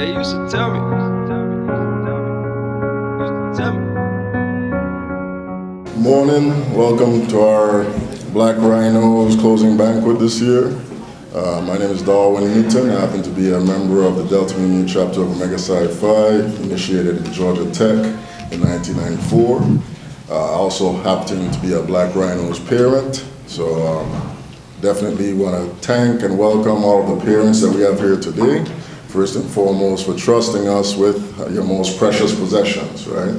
They used to tell me. Used to tell me. Morning, welcome to our Black Rhinos closing banquet this year. My name is Darwin Newton. I happen to be a member of the Delta Mu chapter of Omega Psi Phi, initiated in Georgia Tech in 1994. I also happen to be a Black Rhinos parent, so definitely want to thank and welcome all of the parents that we have here today, first and foremost for trusting us with your most precious possessions, right?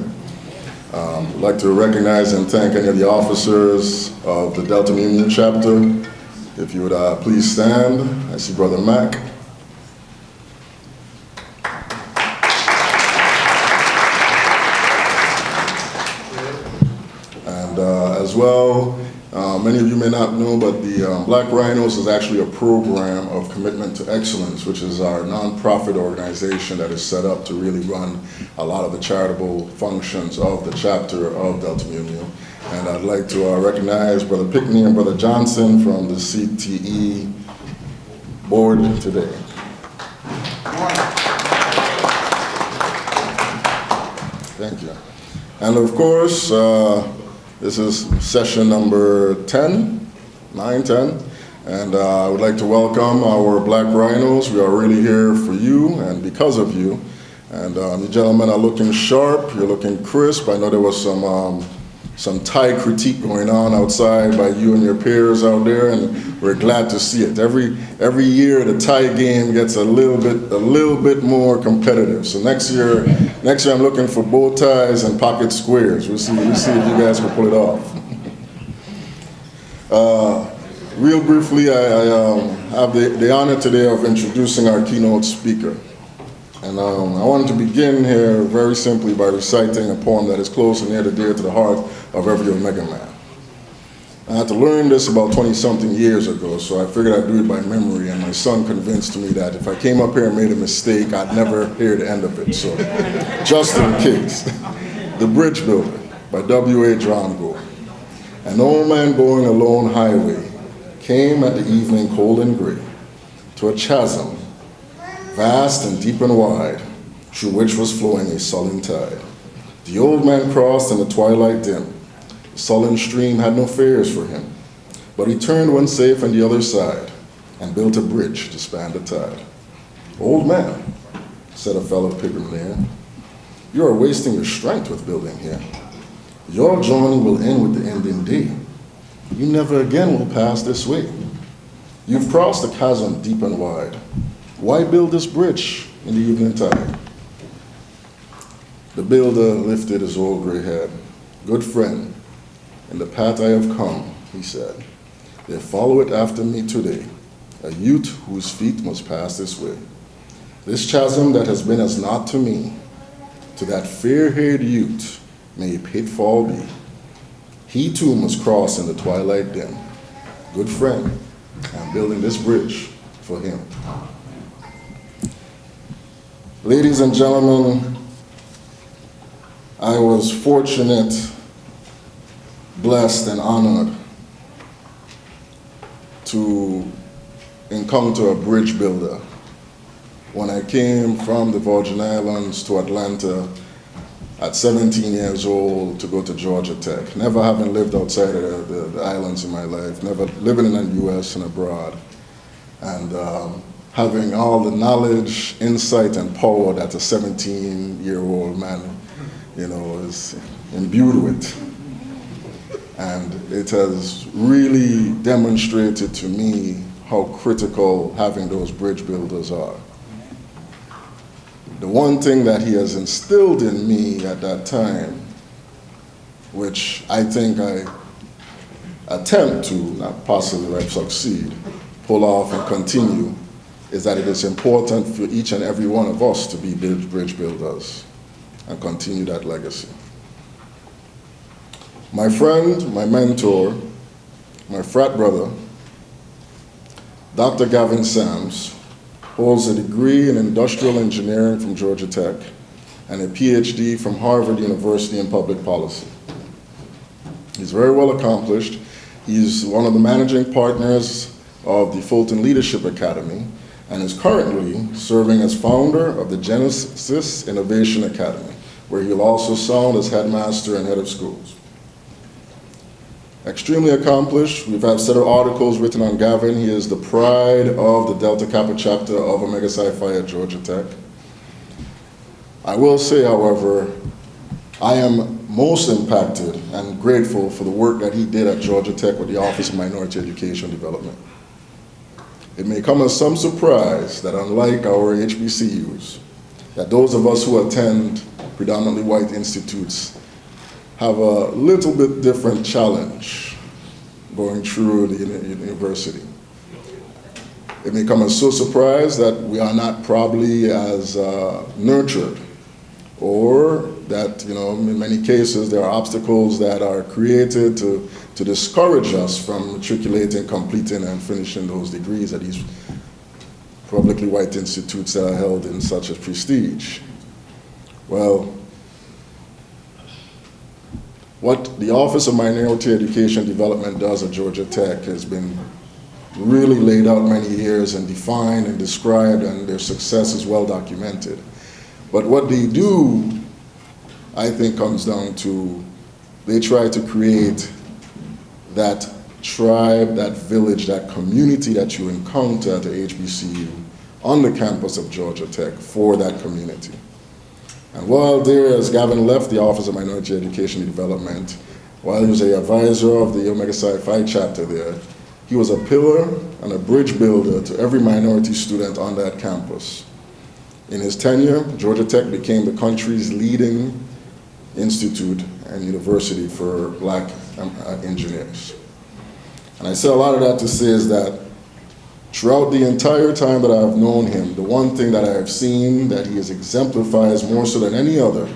I'd like to recognize and thank any of the officers of the Delta Mu chapter. If you would please stand. I see Brother Mac. And as well, many of you may not know, but the Black Rhinos is actually a program of commitment to excellence, which is our nonprofit organization that is set up to really run a lot of the charitable functions of the chapter of Delta Mu. And I'd like to recognize Brother Pickney and Brother Johnson from the CTE board today. Thank you. And of course, this is session number 10, 9-10, and I would like to welcome our Black Rhinos. We are really here for you and because of you. And you gentlemen are looking sharp, you're looking crisp. I know there was some tie critique going on outside by you and your peers out there, and we're glad to see it. Every year the tie game gets a little bit more competitive. So next year I'm looking for bow ties and pocket squares. We'll see if you guys can pull it off. Real briefly, I have the honor today of introducing our keynote speaker. And I wanted to begin here very simply by reciting a poem that is close and near and dear to the heart of every Omega man. I had to learn this about 20-something years ago, so I figured I'd do it by memory, and my son convinced me that if I came up here and made a mistake, I'd never hear the end of it, so just in case. The Bridge Builder by W.A. John Gore. An old man going a lone highway came at the evening cold and gray to a chasm vast and deep and wide, through which was flowing a sullen tide. The old man crossed in the twilight dim. The sullen stream had no fears for him, but he turned when safe on the other side and built a bridge to span the tide. Old man, said a fellow pilgrim there, you are wasting your strength with building here. Your journey will end with the ending day. You never again will pass this way. You've crossed the chasm deep and wide. Why build this bridge in the evening tide? The builder lifted his old gray head. Good friend, in the path I have come, he said, there follow it after me today, a youth whose feet must pass this way. This chasm that has been as naught to me, to that fair-haired youth may a pitfall be. He too must cross in the twilight dim. Good friend, I'm building this bridge for him. Ladies and gentlemen, I was fortunate, blessed, and honored to encounter a bridge builder when I came from the Virgin Islands to Atlanta at 17 years old to go to Georgia Tech. Never having lived outside of the islands in my life, never living in the US and abroad. And having all the knowledge, insight, and power that a 17-year-old man, is imbued with. And it has really demonstrated to me how critical having those bridge builders are. The one thing that he has instilled in me at that time, which I think I attempt to, not possibly I succeed, pull off and continue, is that it is important for each and every one of us to be bridge builders and continue that legacy. My friend, my mentor, my frat brother, Dr. Gavin Sams, holds a degree in industrial engineering from Georgia Tech and a PhD from Harvard University in public policy. He's very well accomplished. He's one of the managing partners of the Fulton Leadership Academy, and is currently serving as founder of the Genesis Innovation Academy, where he'll also serve as headmaster and head of schools. Extremely accomplished. We've had several articles written on Gavin. He is the pride of the Delta Kappa chapter of Omega Psi Phi at Georgia Tech. I will say, however, I am most impacted and grateful for the work that he did at Georgia Tech with the Office of Minority Education Development. It may come as some surprise that unlike our HBCUs, that those of us who attend predominantly white institutes have a little bit different challenge going through the university. It may come as so surprise that we are not probably as nurtured, or that, in many cases there are obstacles that are created to discourage us from matriculating, completing, and finishing those degrees at these publicly white institutes that are held in such a prestige. Well, what the Office of Minority Education Development does at Georgia Tech has been really laid out many years and defined and described, and their success is well documented. But what they do, I think, comes down to they try to create that tribe, that village, that community that you encounter at the HBCU on the campus of Georgia Tech for that community. And while there, as Gavin left the Office of Minority Education Development, while he was an advisor of the Omega Psi Phi chapter there, he was a pillar and a bridge builder to every minority student on that campus. In his tenure, Georgia Tech became the country's leading institute and university for black engineers. And I say a lot of that to say is that throughout the entire time that I've known him, the one thing that I have seen that he exemplifies more so than any other,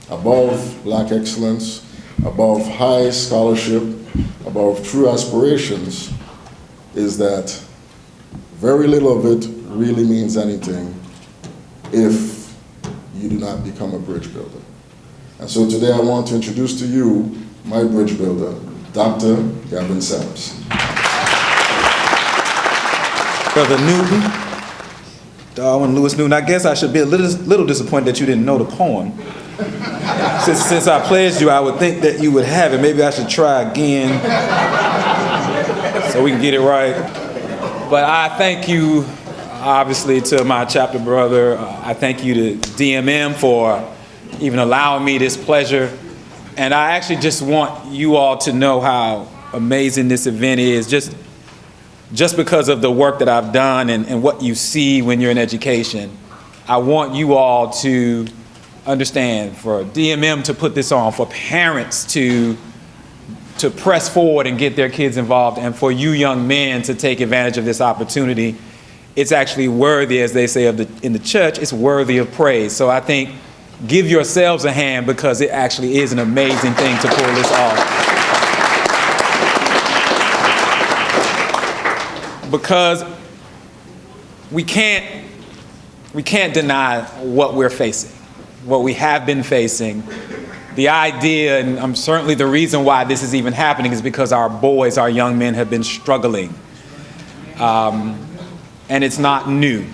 above black excellence, above high scholarship, above true aspirations, is that very little of it really means anything if you do not become a bridge builder. And so today I want to introduce to you my bridge builder, Dr. Gavin Sams. Brother Newton, Darwin Lewis Newton, I guess I should be a little disappointed that you didn't know the poem. Since I pledged you, I would think that you would have it. Maybe I should try again so we can get it right. But I thank you, obviously, to my chapter brother. I thank you to DMM for even allowing me this pleasure. And I actually just want you all to know how amazing this event is, just because of the work that I've done and what you see when you're in education. I want you all to understand, for DMM to put this on, for parents to press forward and get their kids involved, and for you young men to take advantage of this opportunity. It's actually worthy, as they say in the church, it's worthy of praise. So I think, give yourselves a hand, because it actually is an amazing thing to pull this off. Because we can't deny what we're facing, what we have been facing. The idea, and certainly the reason why this is even happening, is because our boys, our young men, have been struggling. And it's not new.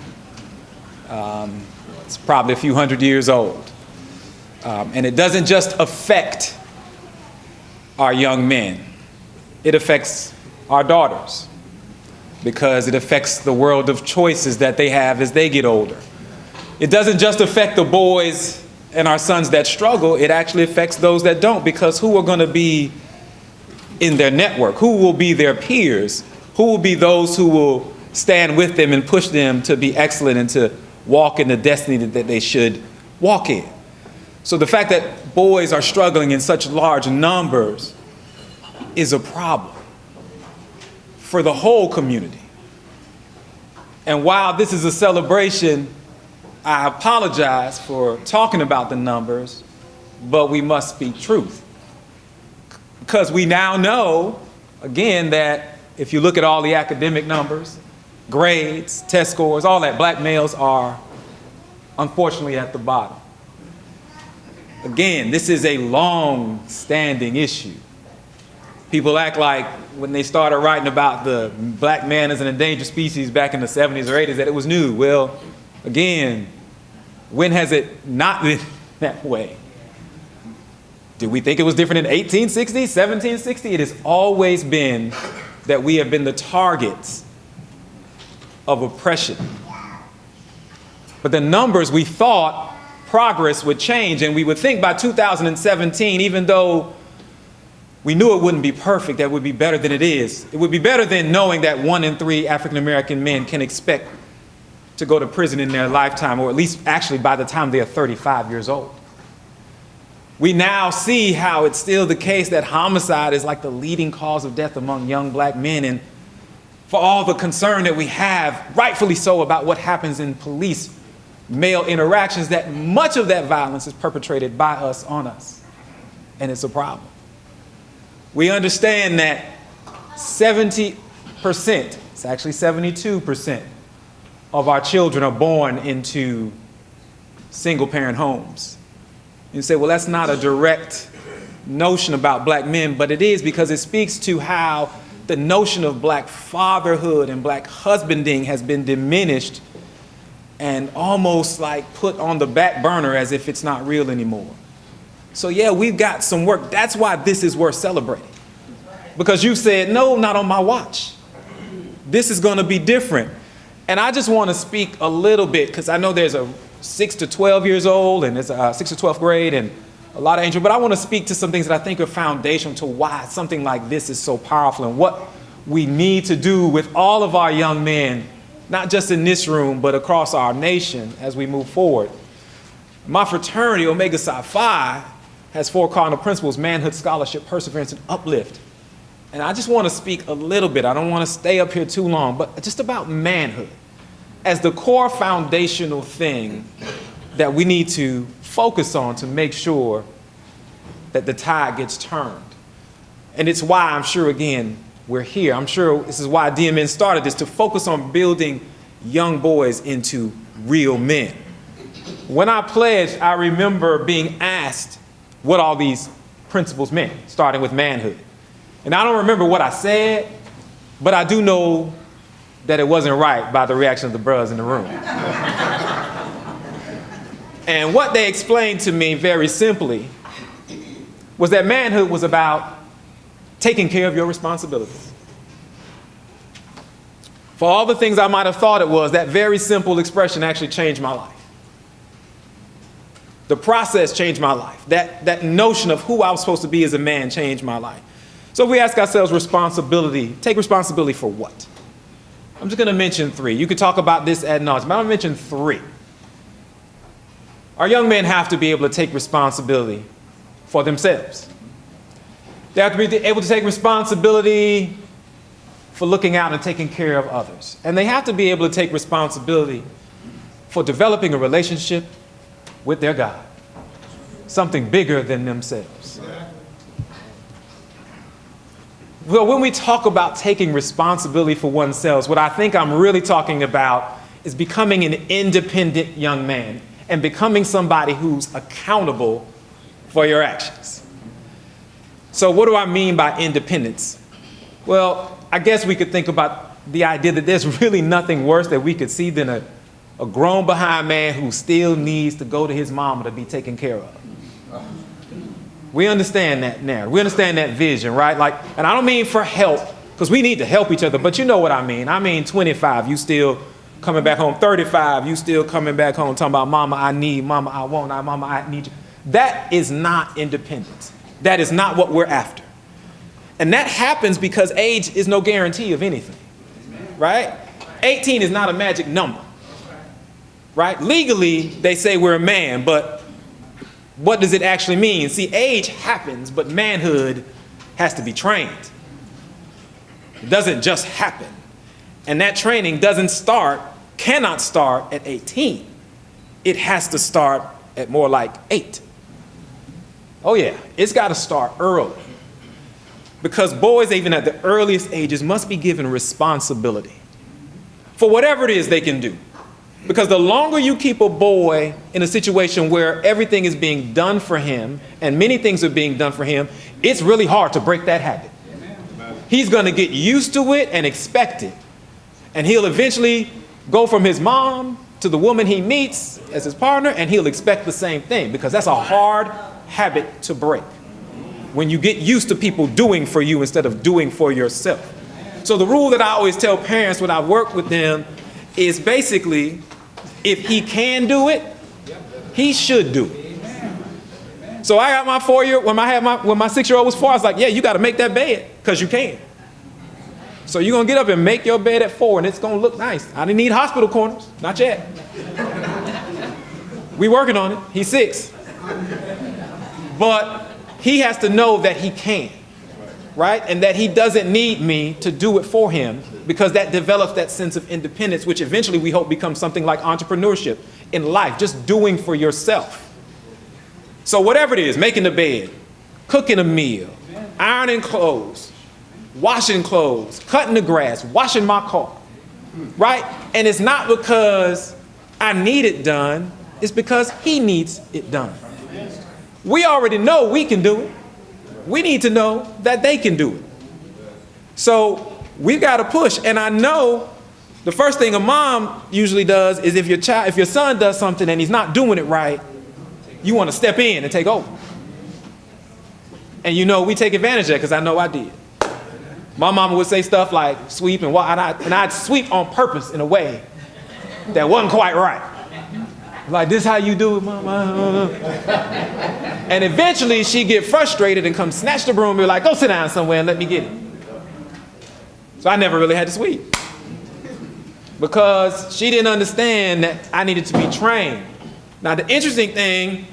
It's probably a few hundred years old. And it doesn't just affect our young men. It affects our daughters, because it affects the world of choices that they have as they get older. It doesn't just affect the boys and our sons that struggle, it actually affects those that don't, because who are going to be in their network? Who will be their peers? Who will be those who will stand with them and push them to be excellent and to walk in the destiny that they should walk in? So the fact that boys are struggling in such large numbers is a problem for the whole community. And while this is a celebration, I apologize for talking about the numbers, but we must speak truth. Because we now know, again, that if you look at all the academic numbers, grades, test scores, all that, black males are unfortunately at the bottom. Again, this is a long-standing issue. People act like when they started writing about the black man as an endangered species back in the 70s or 80s that it was new. Well, again, when has it not been that way? Did we think it was different in 1860, 1760? It has always been that we have been the targets of oppression. But the numbers, we thought progress would change, and we would think by 2017, even though we knew it wouldn't be perfect, that it would be better than it is. It would be better than knowing that 1 in 3 African American men can expect to go to prison in their lifetime, or at least actually by the time they are 35 years old. We now see how it's still the case that homicide is like the leading cause of death among young black men, and for all the concern that we have, rightfully so, about what happens in police male interactions, that much of that violence is perpetrated by us on us, and it's a problem. We understand that 70%, it's actually 72% of our children are born into single-parent homes. You say, well, that's not a direct notion about black men, but it is, because it speaks to how the notion of black fatherhood and black husbanding has been diminished and almost like put on the back burner as if it's not real anymore. So yeah, we've got some work. That's why this is worth celebrating. Because you said, no, not on my watch. This is going to be different. And I just want to speak a little bit, because I know there's a 6 to 12 years old, and it's a 6 to 12th grade, and a lot of angels, but I want to speak to some things that I think are foundational to why something like this is so powerful, and what we need to do with all of our young men, not just in this room, but across our nation as we move forward. My fraternity, Omega Psi Phi, has 4 cardinal principles: manhood, scholarship, perseverance, and uplift. And I just want to speak a little bit, I don't want to stay up here too long, but just about manhood as the core foundational thing that we need to focus on to make sure that the tide gets turned. And it's why I'm sure, again, we're here. I'm sure this is why DMN started this, to focus on building young boys into real men. When I pledged, I remember being asked what all these principles meant, starting with manhood. And I don't remember what I said, but I do know that it wasn't right by the reaction of the brothers in the room. And what they explained to me very simply was that manhood was about taking care of your responsibilities. For all the things I might have thought it was, that very simple expression actually changed my life. The process changed my life. That notion of who I was supposed to be as a man changed my life. So if we ask ourselves responsibility, take responsibility for what? I'm just going to mention 3. You could talk about this ad nauseum, but I'm going to mention 3. Our young men have to be able to take responsibility for themselves. They have to be able to take responsibility for looking out and taking care of others. And they have to be able to take responsibility for developing a relationship with their God, something bigger than themselves. Well, when we talk about taking responsibility for oneself, what I think I'm really talking about is becoming an independent young man and becoming somebody who's accountable for your actions. So what do I mean by independence? Well, I guess we could think about the idea that there's really nothing worse that we could see than a grown behind man who still needs to go to his mama to be taken care of. We understand that now. We understand that vision, right? Like, and I don't mean for help, because we need to help each other, but you know what I mean. I mean 25, you still coming back home. 35, you still coming back home talking about mama, I need, mama, I want, mama, I need you. That is not independence. That is not what we're after. And that happens because age is no guarantee of anything, right? 18 is not a magic number, right? Legally, they say we're a man, but what does it actually mean? See, age happens, but manhood has to be trained. It doesn't just happen. And that training cannot start at 18. It has to start at more like 8. Oh yeah, it's got to start early. Because boys, even at the earliest ages, must be given responsibility for whatever it is they can do. Because the longer you keep a boy in a situation where everything is being done for him, and many things are being done for him, it's really hard to break that habit. He's going to get used to it and expect it. And he'll eventually go from his mom to the woman he meets as his partner, and he'll expect the same thing, because that's a hard habit to break. When you get used to people doing for you instead of doing for yourself. So the rule that I always tell parents when I work with them is basically, if he can do it, he should do it. So I got my 4-year, when my 6-year-old was 4, I was like, yeah, you got to make that bed because you can. So you're going to get up and make your bed at 4, and it's going to look nice. I didn't need hospital corners, not yet. We working on it. He's 6. But he has to know that he can, right? And that he doesn't need me to do it for him, because that develops that sense of independence, which eventually we hope becomes something like entrepreneurship in life, just doing for yourself. So whatever it is, making the bed, cooking a meal, ironing clothes, washing clothes, cutting the grass, washing my car, right? And it's not because I need it done, it's because he needs it done. We already know we can do it. We need to know that they can do it. So we've got to push. And I know the first thing a mom usually does is if your son does something and he's not doing it right, you want to step in and take over. And you know, we take advantage of that, because I know I did. My mama would say stuff like sweep and I'd sweep on purpose in a way that wasn't quite right. Like, this how you do it, mama? And eventually she'd get frustrated and come snatch the broom and be like, go sit down somewhere and let me get it. So I never really had to sweep, because she didn't understand that I needed to be trained. Now, the interesting thing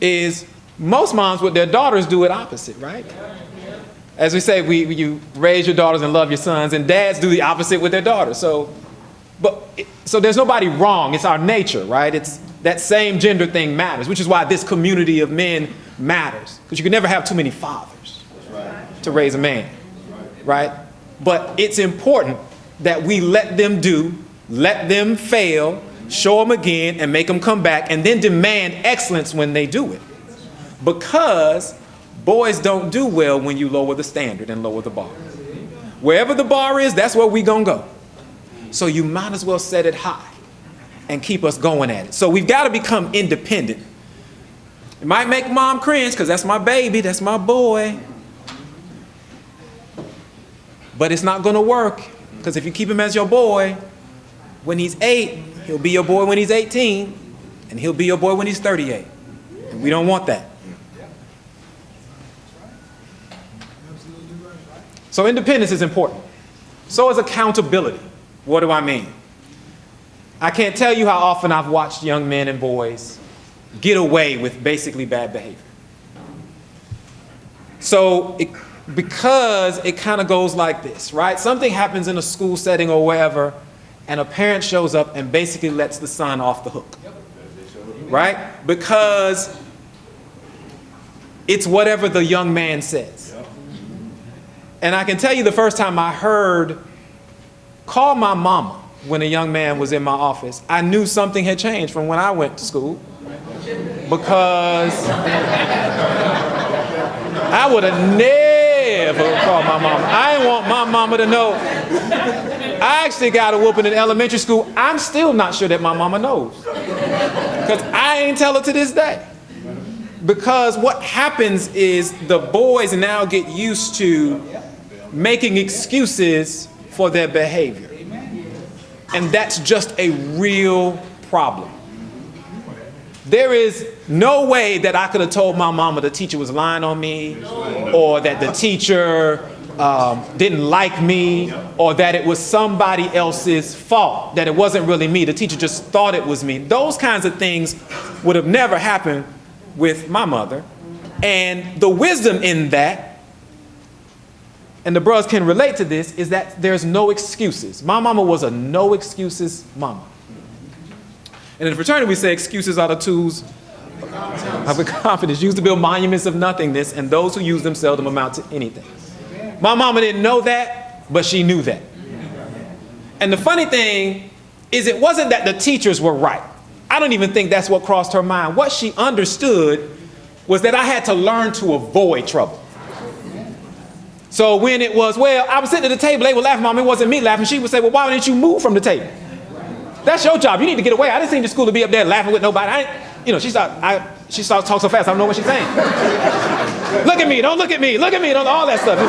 is most moms with their daughters do it opposite, right? As we say, you raise your daughters and love your sons, and dads do the opposite with their daughters. So there's nobody wrong. It's our nature, right? It's that same gender thing matters, which is why this community of men matters, because you can never have too many fathers to raise a man, right? But it's important that we let them do, let them fail, show them again, and make them come back, and then demand excellence when they do it. Because boys don't do well when you lower the standard and lower the bar. Wherever the bar is, that's where we gonna go. So you might as well set it high and keep us going at it. So we've got to become independent. It might make mom cringe, because that's my baby, that's my boy. But it's not gonna work, because if you keep him as your boy, when he's 8, he'll be your boy when he's 18, and he'll be your boy when he's 38. And we don't want that. So independence is important. So is accountability. What do I mean? I can't tell you how often I've watched young men and boys get away with basically bad behavior. So because it kind of goes like this, right? Something happens in a school setting or wherever, and a parent shows up and basically lets the son off the hook, right? Because it's whatever the young man says. And I can tell you the first time I heard, call my mama, when a young man was in my office, I knew something had changed from when I went to school, because I would have never called my mama. I didn't want my mama to know. I actually got a whooping in elementary school. I'm still not sure that my mama knows, because I ain't tell her to this day. Because what happens is the boys now get used to making excuses for their behavior. And that's just a real problem. There is no way that I could have told my mama the teacher was lying on me, or that the teacher didn't like me, or that it was somebody else's fault, that it wasn't really me. The teacher just thought it was me. Those kinds of things would have never happened with my mother. And the wisdom in that, and the bros can relate to this, is that there's no excuses. My mama was a no excuses mama. And in the fraternity we say excuses are the tools of confidence used to build monuments of nothingness, and those who use them seldom amount to anything. My mama didn't know that, but she knew that. And the funny thing is, it wasn't that the teachers were right. I don't even think that's what crossed her mind. What she understood was that I had to learn to avoid trouble. So when it was, well, I was sitting at the table, they were laughing, Mom, it wasn't me laughing. She would say, well, why didn't you move from the table? That's your job. You need to get away. I didn't send you to school to be up there laughing with nobody. She starts talking so fast, I don't know what she's saying. Look at me, don't look at me, look at me, don't all that stuff.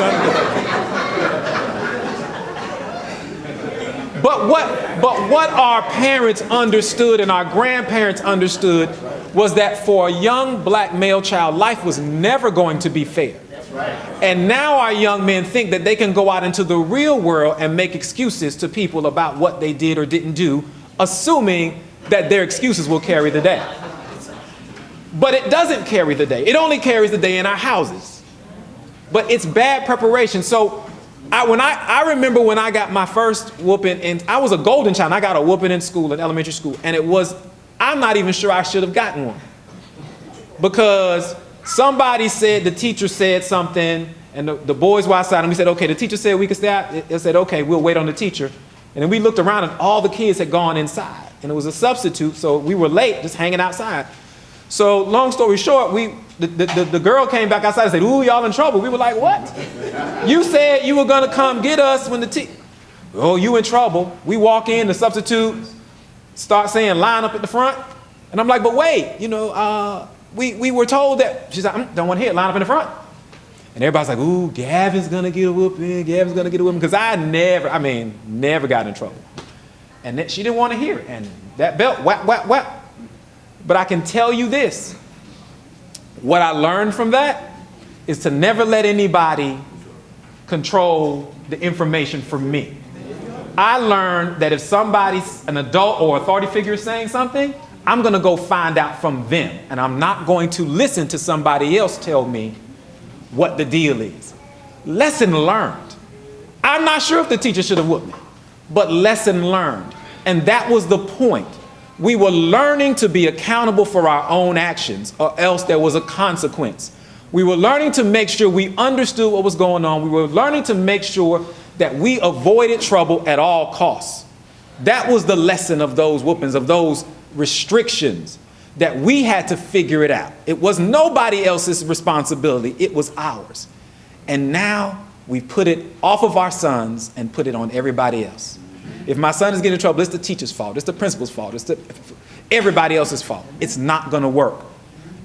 But what our parents understood and our grandparents understood was that for a young black male child, life was never going to be fair. And now our young men think that they can go out into the real world and make excuses to people about what they did or didn't do, assuming that their excuses will carry the day. But it doesn't carry the day. It only carries the day in our houses. But it's bad preparation. So I remember when I got my first whooping, and I was a golden child. I got a whooping in school, in elementary school, and I'm not even sure I should have gotten one. Because somebody said, the teacher said something, and the boys were outside, and we said, okay, the teacher said we could stay out. They said, okay, we'll wait on the teacher. And then we looked around, and all the kids had gone inside. And it was a substitute, so we were late, just hanging outside. So long story short, the girl came back outside and said, ooh, y'all in trouble. We were like, what? You said you were going to come get us when oh, you in trouble. We walk in, the substitute start saying, line up at the front. And I'm like, but wait, we were told that. She's like, don't want to hear it, line up in the front. And everybody's like, ooh, Gavin's going to get a whooping, Gavin's going to get a whooping. Because I never got in trouble. And she didn't want to hear it. And that belt, whap, whap, whap. But I can tell you this. What I learned from that is to never let anybody control the information for me. I learned that if somebody's an adult or authority figure is saying something, I'm going to go find out from them. And I'm not going to listen to somebody else tell me what the deal is. Lesson learned. I'm not sure if the teacher should have whooped me, but lesson learned. And that was the point. We were learning to be accountable for our own actions, or else there was a consequence. We were learning to make sure we understood what was going on. We were learning to make sure that we avoided trouble at all costs. That was the lesson of those whoopings, of those restrictions, that we had to figure it out. It was nobody else's responsibility. It was ours. And now we put it off of our sons and put it on everybody else. If my son is getting in trouble, it's the teacher's fault, it's the principal's fault, it's everybody else's fault. It's not going to work.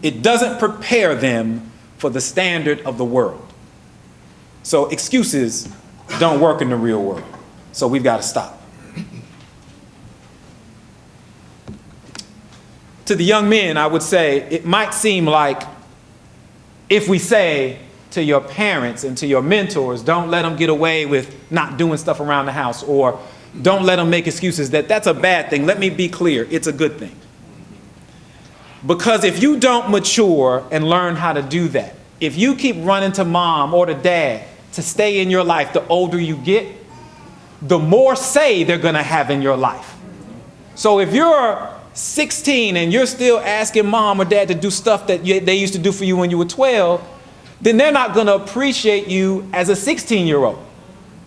It doesn't prepare them for the standard of the world. So excuses don't work in the real world. So we've got to stop. To the young men, I would say, it might seem like if we say to your parents and to your mentors, don't let them get away with not doing stuff around the house, or don't let them make excuses, that's a bad thing. Let me be clear, it's a good thing. Because if you don't mature and learn how to do that, if you keep running to mom or to dad to stay in your life, the older you get, the more say they're going to have in your life. So if you're 16 and you're still asking mom or dad to do stuff that they used to do for you when you were 12, then they're not going to appreciate you as a 16-year-old.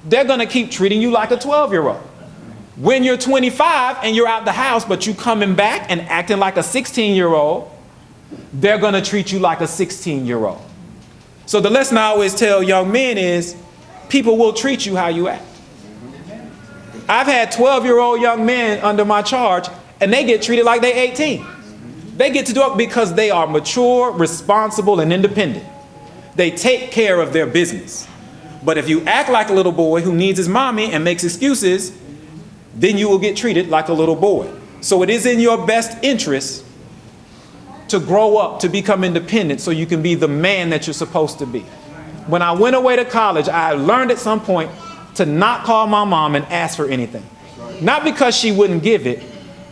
They're going to keep treating you like a 12-year-old. When you're 25 and you're out the house, but you coming back and acting like a 16-year-old, they're going to treat you like a 16-year-old. So the lesson I always tell young men is, people will treat you how you act. I've had 12-year-old young men under my charge, and they get treated like they're 18. They get to do it because they are mature, responsible, and independent. They take care of their business. But if you act like a little boy who needs his mommy and makes excuses, then you will get treated like a little boy. So it is in your best interest to grow up, to become independent, so you can be the man that you're supposed to be. When I went away to college, I learned at some point to not call my mom and ask for anything. Not because she wouldn't give it,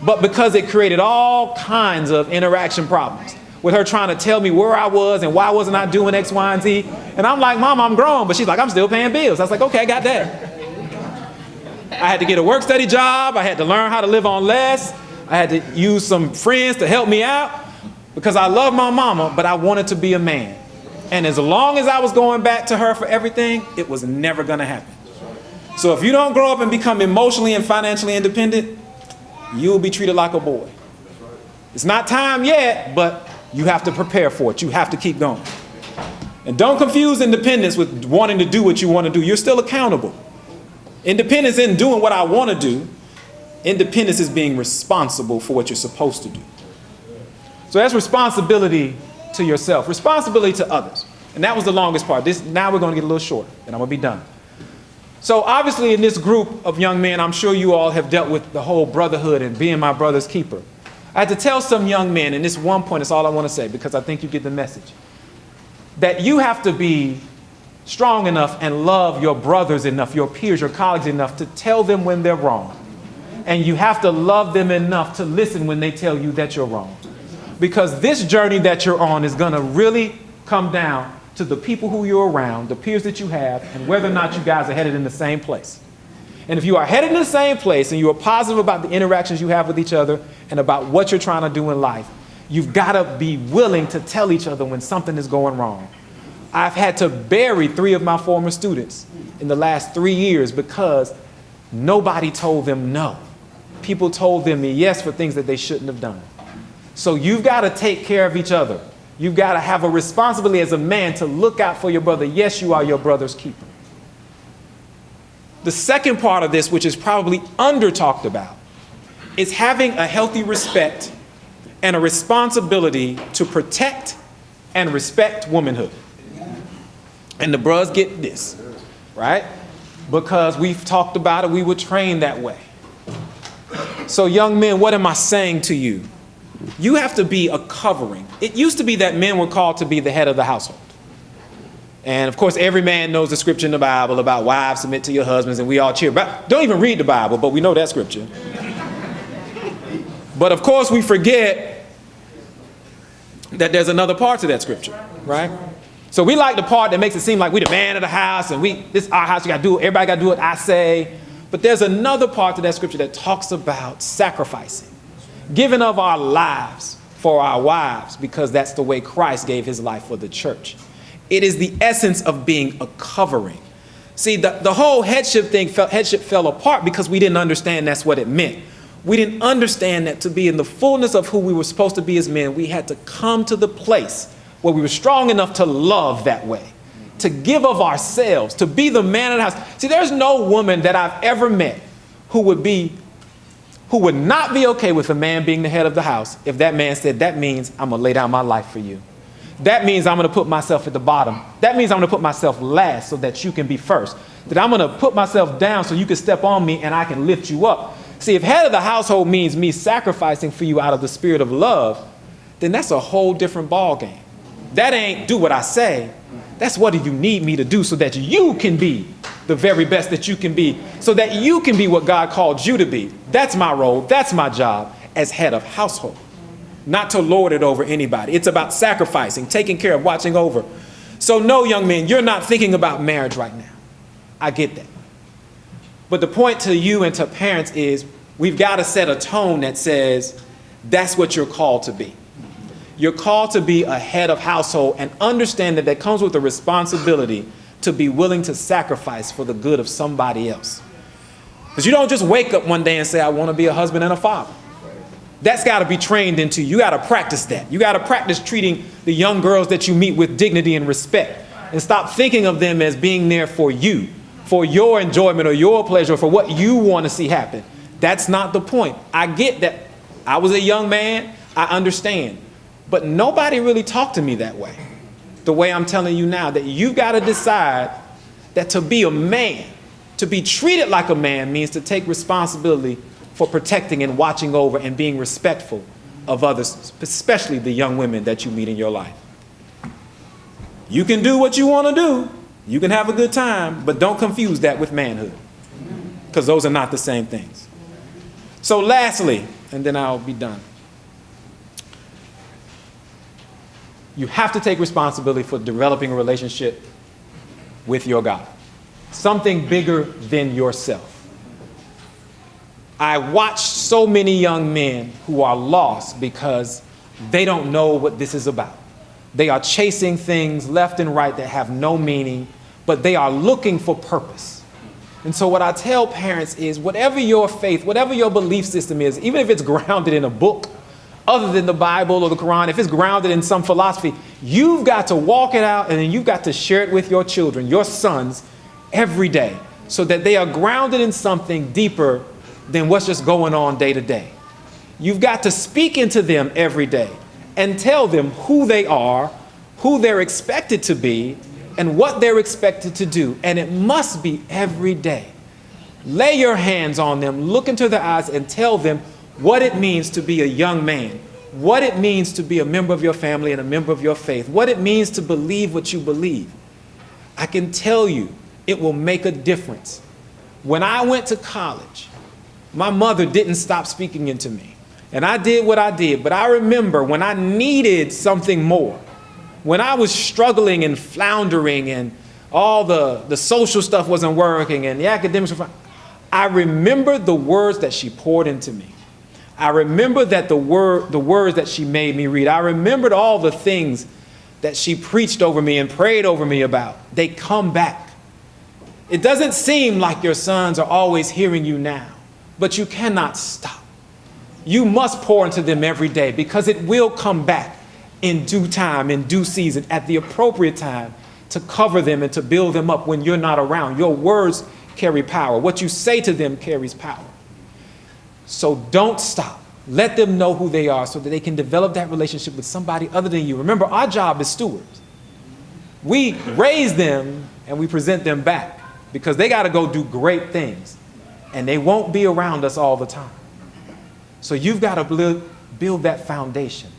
but because it created all kinds of interaction problems, with her trying to tell me where I was and why wasn't I doing X, Y, and Z. And I'm like, Mom, I'm grown. But she's like, I'm still paying bills. I was like, okay, I got that. I had to get a work study job. I had to learn how to live on less. I had to use some friends to help me out because I love my mama, but I wanted to be a man. And as long as I was going back to her for everything, it was never going to happen. So if you don't grow up and become emotionally and financially independent, you'll be treated like a boy. It's not time yet, but you have to prepare for it. You have to keep going. And don't confuse independence with wanting to do what you want to do. You're still accountable. Independence isn't doing what I want to do. Independence is being responsible for what you're supposed to do. So that's responsibility to yourself, responsibility to others. And that was the longest part. Now we're going to get a little shorter, and I'm going to be done. So obviously in this group of young men, I'm sure you all have dealt with the whole brotherhood and being my brother's keeper. I had to tell some young men, and this one point is all I want to say because I think you get the message, that you have to be strong enough and love your brothers enough, your peers, your colleagues enough to tell them when they're wrong. And you have to love them enough to listen when they tell you that you're wrong. Because this journey that you're on is going to really come down to the people who you're around, the peers that you have, and whether or not you guys are headed in the same place. And if you are headed in the same place and you are positive about the interactions you have with each other and about what you're trying to do in life, you've got to be willing to tell each other when something is going wrong. I've had to bury 3 of my former students in the last 3 years because nobody told them no. People told them yes for things that they shouldn't have done. So you've got to take care of each other. You've got to have a responsibility as a man to look out for your brother. Yes, you are your brother's keeper. The second part of this, which is probably under talked about, is having a healthy respect and a responsibility to protect and respect womanhood. And the bros get this, right? Because we've talked about it, we were trained that way. So young men, what am I saying to you? You have to be a covering. It used to be that men were called to be the head of the household. And of course, every man knows the scripture in the Bible about wives submit to your husbands, and we all cheer. But don't even read the Bible, but we know that scripture. But of course, we forget that there's another part to that scripture, right? So we like the part that makes it seem like we the man of the house, and this is our house, you got to do it, everybody got to do what I say. But there's another part to that scripture that talks about sacrificing, giving of our lives for our wives, because that's the way Christ gave his life for the church. It is the essence of being a covering. See, the whole headship fell apart because we didn't understand that's what it meant. We didn't understand that to be in the fullness of who we were supposed to be as men, we had to come to the place where we were strong enough to love that way, to give of ourselves, to be the man of the house. See, there's no woman that I've ever met who would not be okay with a man being the head of the house if that man said, that means I'm going to lay down my life for you. That means I'm going to put myself at the bottom. That means I'm going to put myself last so that you can be first. That I'm going to put myself down so you can step on me and I can lift you up. See, if head of the household means me sacrificing for you out of the spirit of love, then that's a whole different ball game. That ain't do what I say. That's what do you need me to do so that you can be the very best that you can be, so that you can be what God called you to be. That's my role. That's my job as head of household. Not to lord it over anybody. It's about sacrificing, taking care of, watching over. So no, young men, you're not thinking about marriage right now. I get that. But the point to you and to parents is we've got to set a tone that says that's what you're called to be. You're called to be a head of household and understand that comes with a responsibility to be willing to sacrifice for the good of somebody else. Because you don't just wake up one day and say, I want to be a husband and a father. That's got to be trained into you. You got to practice that. You got to practice treating the young girls that you meet with dignity and respect, and stop thinking of them as being there for you, for your enjoyment or your pleasure, for what you want to see happen. That's not the point. I get that. I was a young man. I understand. But nobody really talked to me that way, the way I'm telling you now, that you've got to decide that to be a man, to be treated like a man, means to take responsibility for protecting and watching over and being respectful of others, especially the young women that you meet in your life. You can do what you want to do. You can have a good time, but don't confuse that with manhood, because those are not the same things. So lastly, and then I'll be done. You have to take responsibility for developing a relationship with your God, something bigger than yourself. I watch so many young men who are lost because they don't know what this is about. They are chasing things left and right that have no meaning, but they are looking for purpose. And so what I tell parents is, whatever your faith, whatever your belief system is, even if it's grounded in a book other than the Bible or the Quran, if it's grounded in some philosophy, you've got to walk it out, and then you've got to share it with your children, your sons, every day, so that they are grounded in something deeper than what's just going on day to day. You've got to speak into them every day and tell them who they are, who they're expected to be, and what they're expected to do. And it must be every day. Lay your hands on them, look into their eyes, and tell them what it means to be a young man, what it means to be a member of your family and a member of your faith, what it means to believe what you believe. I can tell you it will make a difference. When I went to college, my mother didn't stop speaking into me. And I did what I did, but I remember when I needed something more, when I was struggling and floundering and all the social stuff wasn't working and the academics were fine, I remember the words that she poured into me. I remember that the words that she made me read. I remembered all the things that she preached over me and prayed over me about. They come back. It doesn't seem like your sons are always hearing you now, but you cannot stop. You must pour into them every day, because it will come back in due time, in due season, at the appropriate time, to cover them and to build them up when you're not around. Your words carry power. What you say to them carries power. So don't stop. Let them know who they are so that they can develop that relationship with somebody other than you. Remember, our job is stewards. We raise them and we present them back, because they got to go do great things, and they won't be around us all the time. So you've got to build that foundation.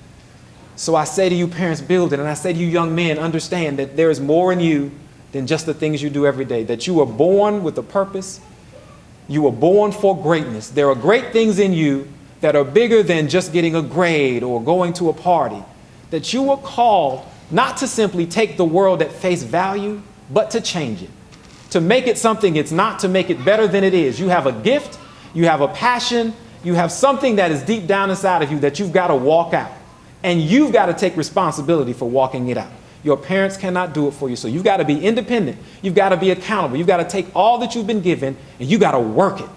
So I say to you parents, build it. And I say to you young men, understand that there is more in you than just the things you do every day, that you were born with a purpose. You were born for greatness. There are great things in you that are bigger than just getting a grade or going to a party, that you were called not to simply take the world at face value, but to change it, to make it something it's not, to make it better than it is. You have a gift, you have a passion, you have something that is deep down inside of you that you've got to walk out, and you've got to take responsibility for walking it out. Your parents cannot do it for you, so you've got to be independent. You've got to be accountable. You've got to take all that you've been given, and you got to work it.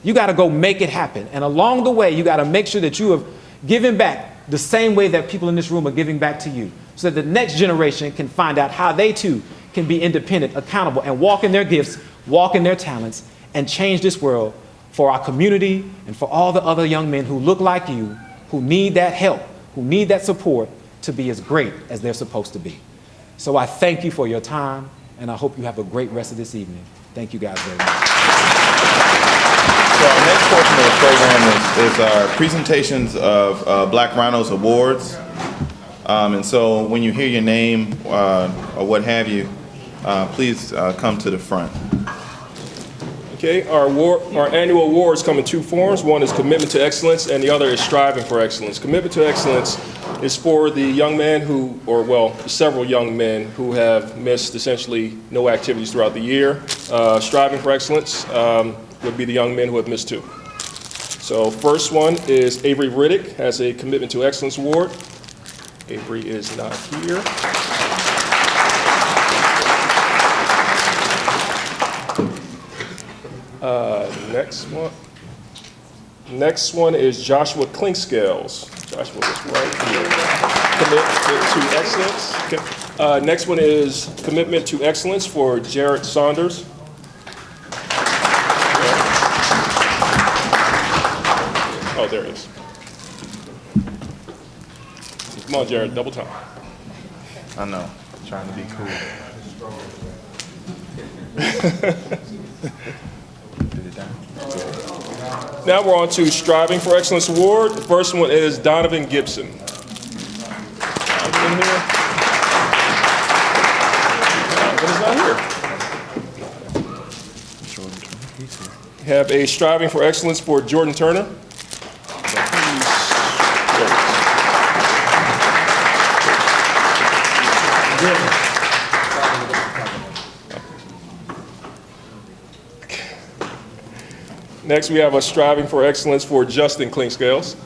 You got to go make it happen. And along the way, you got to make sure that you have given back the same way that people in this room are giving back to you, so that the next generation can find out how they too can be independent, accountable, and walk in their gifts, walk in their talents, and change this world for our community and for all the other young men who look like you, who need that help, who need that support to be as great as they're supposed to be. So I thank you for your time, and I hope you have a great rest of this evening. Thank you guys very much. So our next portion of the program is our presentations of Black Rhinos Awards. And so when you hear your name or what have you, please come to the front. Okay, our annual awards come in two forms. One is Commitment to Excellence, and the other is Striving for Excellence. Commitment to Excellence is for the young man who, or well, several young men who have missed essentially no activities throughout the year. Striving for Excellence would be the young men who have missed two. So first one is Avery Riddick, has a Commitment to Excellence Award. Avery is not here. Next one is Joshua Clinkscales. Joshua is right here. Commitment to Excellence. Okay. Next one is Commitment to Excellence for Jared Saunders. Oh, there it is. Come on, Jared, double time. I know, trying to be cool. Now we're on to Striving for Excellence Award. The first one is Donovan Gibson. Donovan here? Donovan is not here. We have a Striving for Excellence for Jordan Turner. Next, we have a Striving for Excellence for Justin Clinkscales.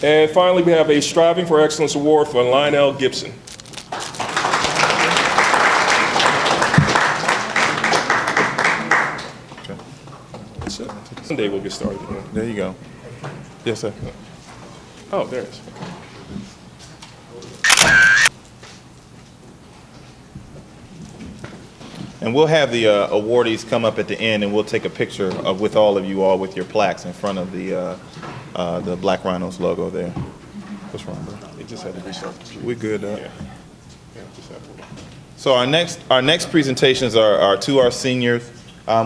And finally, we have a Striving for Excellence Award for Lionel Gibson. That's it. Someday we'll get started. There you go. Yes, sir. Oh, there it is. And we'll have the awardees come up at the end, and we'll take a picture with all of you all with your plaques in front of the Black Rhinos logo there. What's wrong, bro? They just had to restart the computer. We're good. Yeah, just have to. So our next presentations are to our seniors.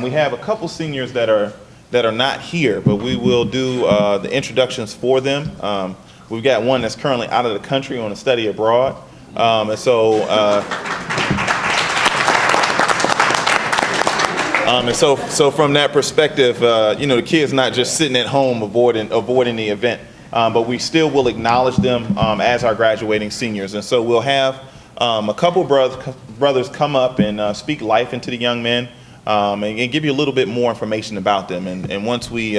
We have a couple seniors that are not here, but we will do the introductions for them. We've got one that's currently out of the country on a study abroad, and so from that perspective, the kid's not just sitting at home avoiding the event, but we still will acknowledge them as our graduating seniors. And so we'll have a couple brothers come up and speak life into the young men and give you a little bit more information about them. And once we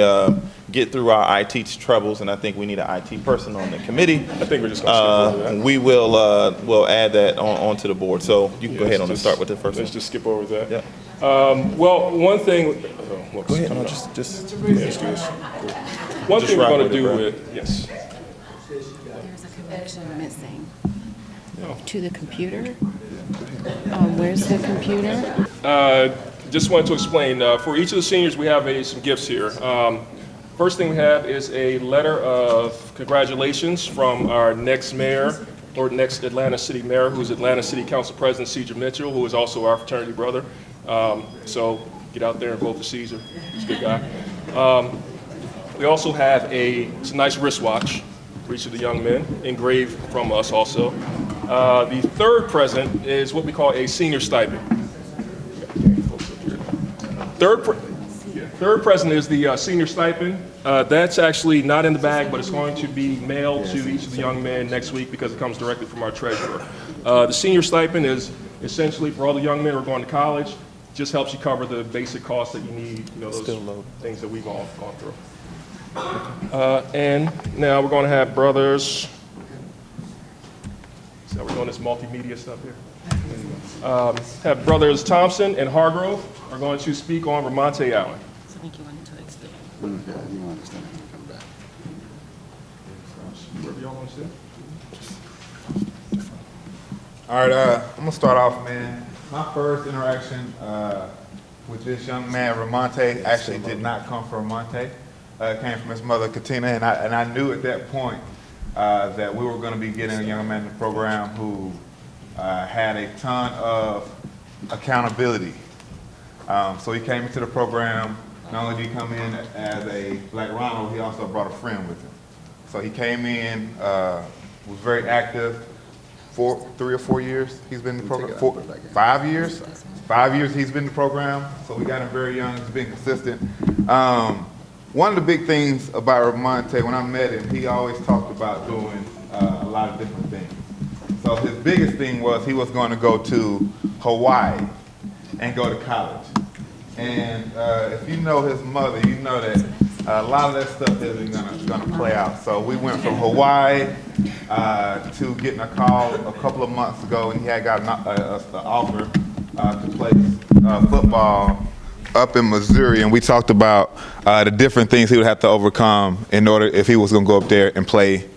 get through our IT troubles, and I think we need an IT person on the committee, I think we're just going to skip over that. we will add that onto the board. So you can go ahead and start with the first one. Let's just skip over that. Yeah. Well, one thing. Go ahead. No, just let's do this. One Just thing we're rock going with to it, do bro. with yes. There's a connection missing to the computer. Where's the computer? Just wanted to explain, for each of the seniors, we have some gifts here. First thing we have is a letter of congratulations from our next mayor, or next Atlanta City Mayor, who's Atlanta City Council President Cedar Mitchell, who is also our fraternity brother. So get out there and vote for Caesar. He's a good guy. We also have it's a nice wristwatch for each of the young men, engraved from us also. The third present is what we call a senior stipend. Third present is the senior stipend. That's actually not in the bag, but it's going to be mailed to each of the young men next week because it comes directly from our treasurer. The senior stipend is essentially for all the young men who are going to college. Just helps you cover the basic costs that you need, those things that we've all gone through. And now we're going to have brothers. So we're doing this multimedia stuff here. Have brothers Thompson and Hargrove are going to speak on Ramonte Allen. I think you wanted to extend. Wherever y'all want to sit. All right, I'm gonna start off, man. My first interaction with this young man, Ramonte, actually did not come from Ramonte. It came from his mother, Katina, and I knew at that point that we were going to be getting a young man in the program who had a ton of accountability. So he came into the program. Not only did he come in as a Black Rhino, he also brought a friend with him. So he came in, was very active. 3 or 4 years he's been in the program. 5 years. 5 years he's been in the program. So we got him very young. He's been consistent. One of the big things about Ramonte, when I met him, he always talked about doing a lot of different things. So his biggest thing was he was going to go to Hawaii and go to college. And if you know his mother, you know that a lot of that stuff isn't going to play out. So we went from Hawaii to getting a call a couple of months ago, and he had got an offer to play football up in Missouri, and we talked about the different things he would have to overcome in order if he was going to go up there and play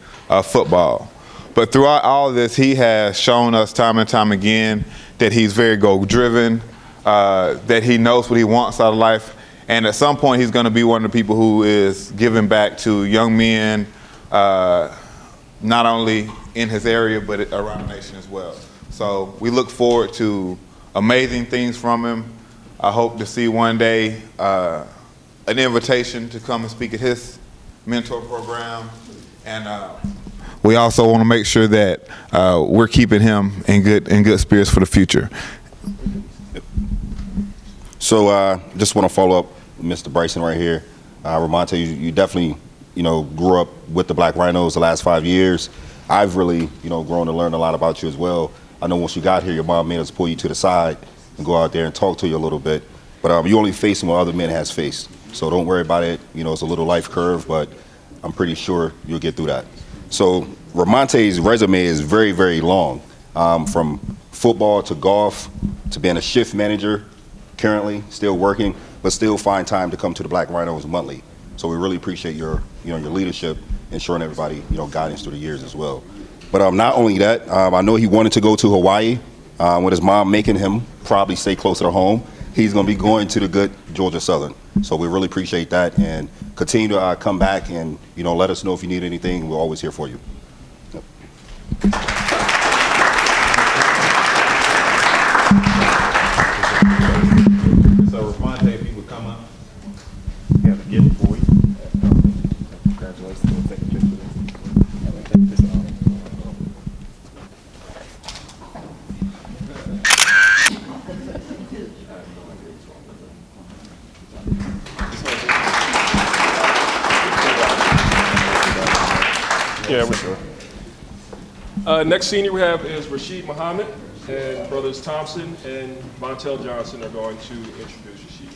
football. But throughout all of this, he has shown us time and time again that he's very goal-driven, that he knows what he wants out of life, and at some point he's going to be one of the people who is giving back to young men, not only in his area but around the nation as well. So we look forward to amazing things from him. I hope to see one day an invitation to come and speak at his mentor program, and we also want to make sure that we're keeping him in good spirits for the future. So just want to follow up Mr. Bryson right here. Ramonte, you definitely, grew up with the Black Rhinos the last 5 years. I've really, grown and learned a lot about you as well. I know once you got here, your mom made us pull you to the side and go out there and talk to you a little bit. But you only facing what other men has faced. So don't worry about it. It's a little life curve, but I'm pretty sure you'll get through that. So Ramonte's resume is very, very long, from football to golf to being a shift manager, currently still working, but still find time to come to the Black Rhinos monthly. So we really appreciate your leadership, ensuring everybody, guidance through the years as well. But not only that, I know he wanted to go to Hawaii, with his mom making him probably stay closer to home. He's going to be going to the good Georgia Southern. So we really appreciate that, and continue to come back and let us know if you need anything. We're always here for you. Yep. So Ramonte, if you would come up, we have a gift for you. Congratulations. We'll take a picture of this. Take this off. Yeah, we're sure. Next senior we have is Rasheed Muhammad, and brothers Thompson and Montel Johnson are going to introduce Rasheed.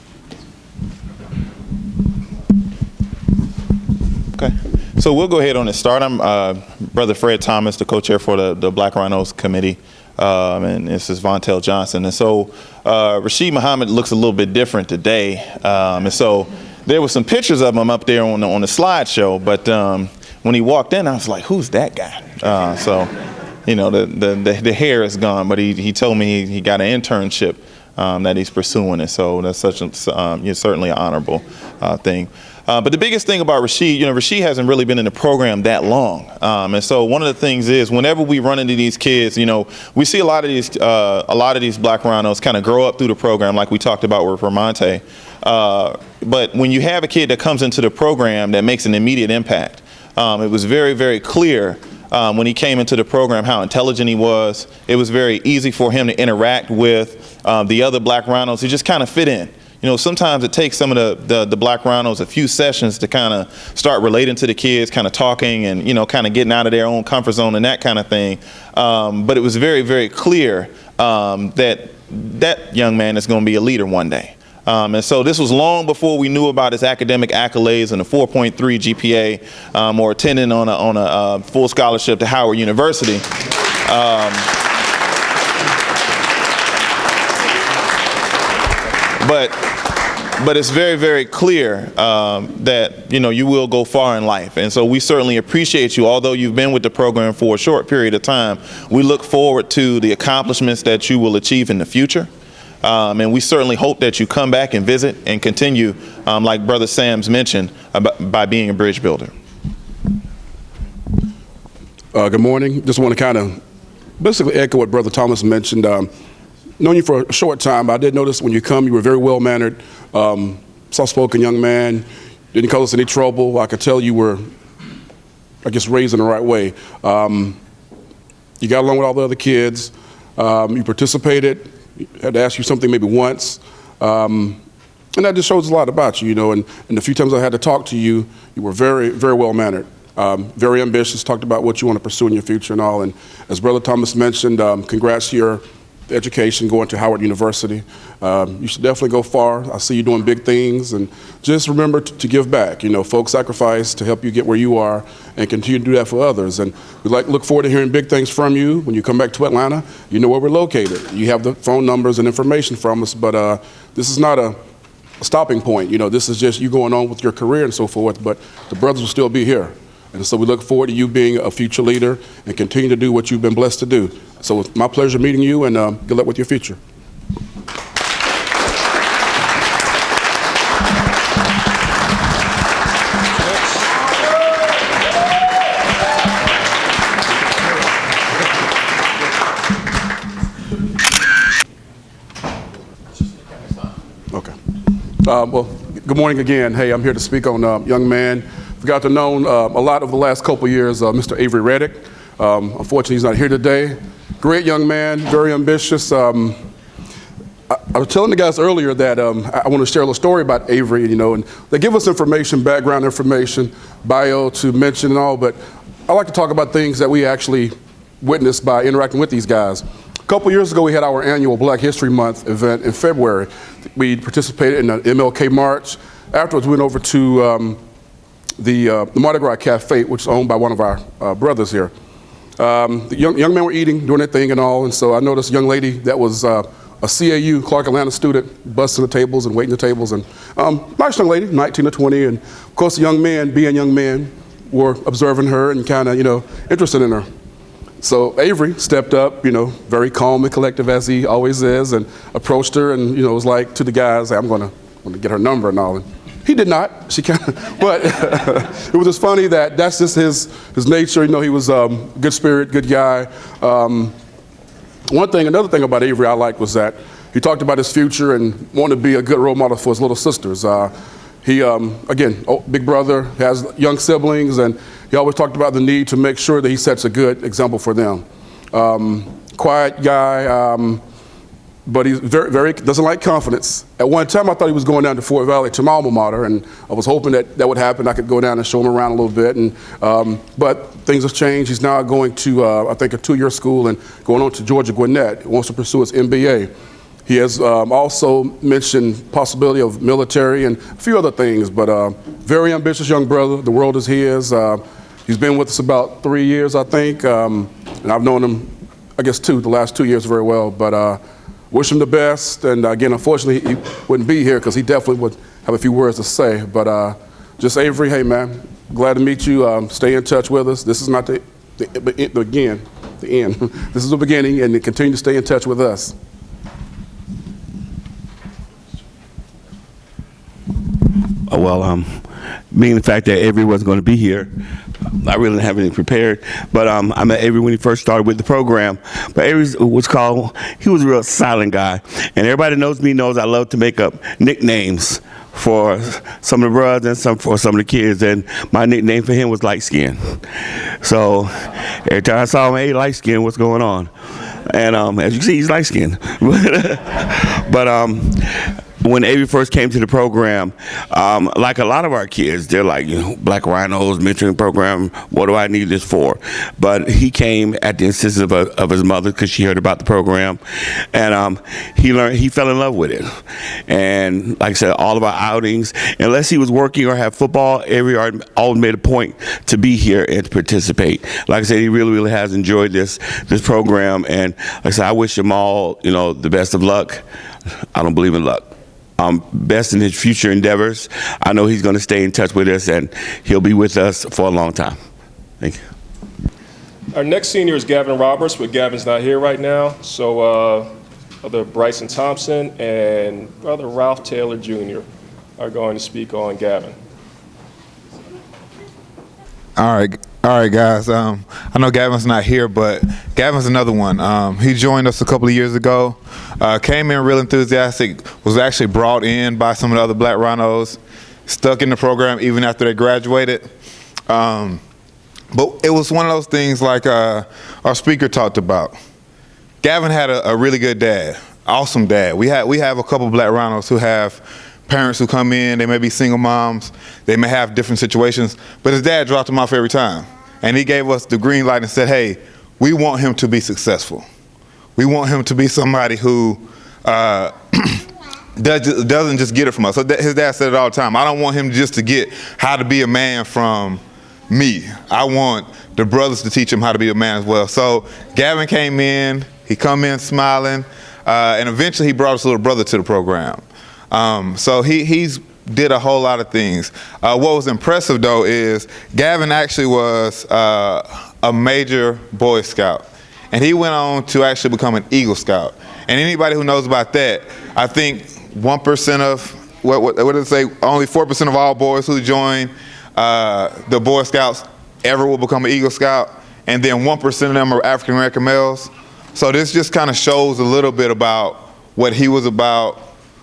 Okay, so we'll go ahead on and start. I'm Brother Fred Thomas, the co-chair for the Black Rhinos Committee, and this is Vontel Johnson. And so Rasheed Muhammad looks a little bit different today, and so there were some pictures of him up there on the slideshow, but when he walked in, I was like, who's that guy? The hair is gone, but he told me he got an internship that he's pursuing, and so that's certainly an honorable thing. But the biggest thing about Rasheed, Rasheed hasn't really been in the program that long, and so one of the things is whenever we run into these kids, we see a lot of these Black Rhinos kind of grow up through the program, like we talked about with Ramonte. But when you have a kid that comes into the program that makes an immediate impact, it was very, very clear when he came into the program how intelligent he was. It was very easy for him to interact with the other Black Rhinos. He just kind of fit in. Sometimes it takes some of the Black Rhinos a few sessions to kind of start relating to the kids, kind of talking and, kind of getting out of their own comfort zone and that kind of thing. But it was very, very clear that young man is going to be a leader one day. And so this was long before we knew about his academic accolades and a 4.3 GPA or attending on a full scholarship to Howard University. But it's very, very clear that, you will go far in life. And so we certainly appreciate you. Although you've been with the program for a short period of time, we look forward to the accomplishments that you will achieve in the future. And we certainly hope that you come back and visit and continue, like Brother Sam's mentioned, by being a bridge builder. Good morning. Just want to kind of basically echo what Brother Thomas mentioned. Known you for a short time, but I did notice when you come, you were very well-mannered, soft-spoken young man, didn't cause us any trouble. I could tell you were, raised in the right way. You got along with all the other kids. You participated. Had to ask you something maybe once, and that just shows a lot about you, and the few times I had to talk to you, you were very, very well-mannered, very ambitious, talked about what you want to pursue in your future and all, and as Brother Thomas mentioned, congrats to your education, going to Howard University. You should definitely go far. I see you doing big things, and just remember to give back. Folks sacrifice to help you get where you are, and continue to do that for others. And we look forward to hearing big things from you when you come back to Atlanta. You know where we're located. You have the phone numbers and information from us, but this is not a stopping point. This is just you going on with your career and so forth, but the brothers will still be here. And so we look forward to you being a future leader and continue to do what you've been blessed to do. So it's my pleasure meeting you, and good luck with your future. Okay. Well, good morning again. Hey, I'm here to speak on young man. We got to know a lot over the last couple of years, Mr. Avery Reddick. Unfortunately, he's not here today. Great young man, very ambitious. I was telling the guys earlier that I want to share a little story about Avery, and they give us information, background information, bio to mention and all, but I like to talk about things that we actually witnessed by interacting with these guys. A couple years ago, we had our annual Black History Month event in February. We participated in the MLK March. Afterwards, we went over to the Mardi Gras Cafe, which is owned by one of our brothers here. The young men were eating, doing their thing and all, and so I noticed a young lady that was a CAU, Clark Atlanta student, busting the tables and waiting the tables, and nice young lady, 19 or 20, and of course the young men, being young men, were observing her and kind of, interested in her. So Avery stepped up, very calm and collective as he always is, and approached her and, was like to the guys, I'm going to get her number and all. And he did not. She kind of, but it was just funny that's just his nature. He was good spirit, good guy. Another thing about Avery I liked was that he talked about his future and wanted to be a good role model for his little sisters. He, again, big brother, has young siblings, and he always talked about the need to make sure that he sets a good example for them. Quiet guy, but he's very doesn't like confidence. At one time, I thought he was going down to Fort Valley to my alma mater, and I was hoping that would happen. I could go down and show him around a little bit, but things have changed. He's now going to, I think, a 2-year school and going on to Georgia Gwinnett. He wants to pursue his MBA. He has also mentioned possibility of military and a few other things, but very ambitious young brother. The world is his. He's been with us about 3 years, I think, and I've known him, I guess, the last 2 years very well, but wish him the best. And again, unfortunately, he wouldn't be here because he definitely would have a few words to say, but just Avery, hey man, glad to meet you. Stay in touch with us. This is not the end. This is the beginning, and continue to stay in touch with us. Well, being the fact that Avery wasn't going to be here, I really didn't have anything prepared. But I met Avery when he first started with the program. But Avery he was a real silent guy. And everybody that knows me knows I love to make up nicknames for some of the brothers and for some of the kids. And my nickname for him was Light Skin. So every time I saw him, hey, Light Skin, what's going on? And as you can see, he's light skinned. But when Avery first came to the program, like a lot of our kids, they're like, Black Rhinos, mentoring program, what do I need this for? But he came at the insistence of his mother because she heard about the program, and he fell in love with it. And like I said, all of our outings, unless he was working or had football, Avery always made a point to be here and to participate. Like I said, he really, really has enjoyed this program, and like I said, I wish him all, the best of luck. I don't believe in luck. Best in his future endeavors. I know he's going to stay in touch with us, and he'll be with us for a long time. Thank you. Our next senior is Gavin Roberts, but Gavin's not here right now. So Brother Bryson Thompson and Brother Ralph Taylor Jr. are going to speak on Gavin. All right, guys. I know Gavin's not here, but Gavin's another one. He joined us a couple of years ago. Came in real enthusiastic. Was actually brought in by some of the other Black Rhinos. Stuck in the program even after they graduated. But it was one of those things like our speaker talked about. Gavin had a really good dad, awesome dad. We have a couple Black Rhinos who have parents who come in, they may be single moms, they may have different situations, but his dad dropped him off every time. And he gave us the green light and said, hey, we want him to be successful. We want him to be somebody who doesn't just get it from us. So his dad said it all the time. I don't want him just to get how to be a man from me. I want the brothers to teach him how to be a man as well. So Gavin came in, he come in smiling, and eventually he brought his little brother to the program. So he's did a whole lot of things. What was impressive though is Gavin actually was a major Boy Scout, and he went on to actually become an Eagle Scout. And anybody who knows about that, I think 1% of what did it say? Only 4% of all boys who join the Boy Scouts ever will become an Eagle Scout, and then 1% of them are African American males. So this just kind of shows a little bit about what he was about,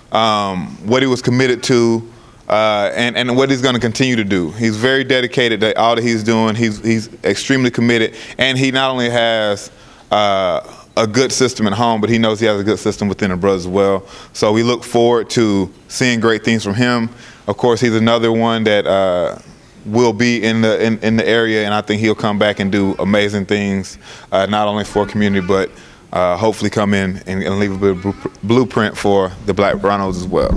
what he was committed to, and what he's going to continue to do. He's very dedicated to all that he's doing. He's extremely committed, and he not only has a good system at home, but he knows he has a good system within the brothers as well. So we look forward to seeing great things from him. Of course, he's another one that will be in the area, and I think he'll come back and do amazing things, not only for community, but hopefully come in and leave a bit of blueprint for the Black Rhinos as well.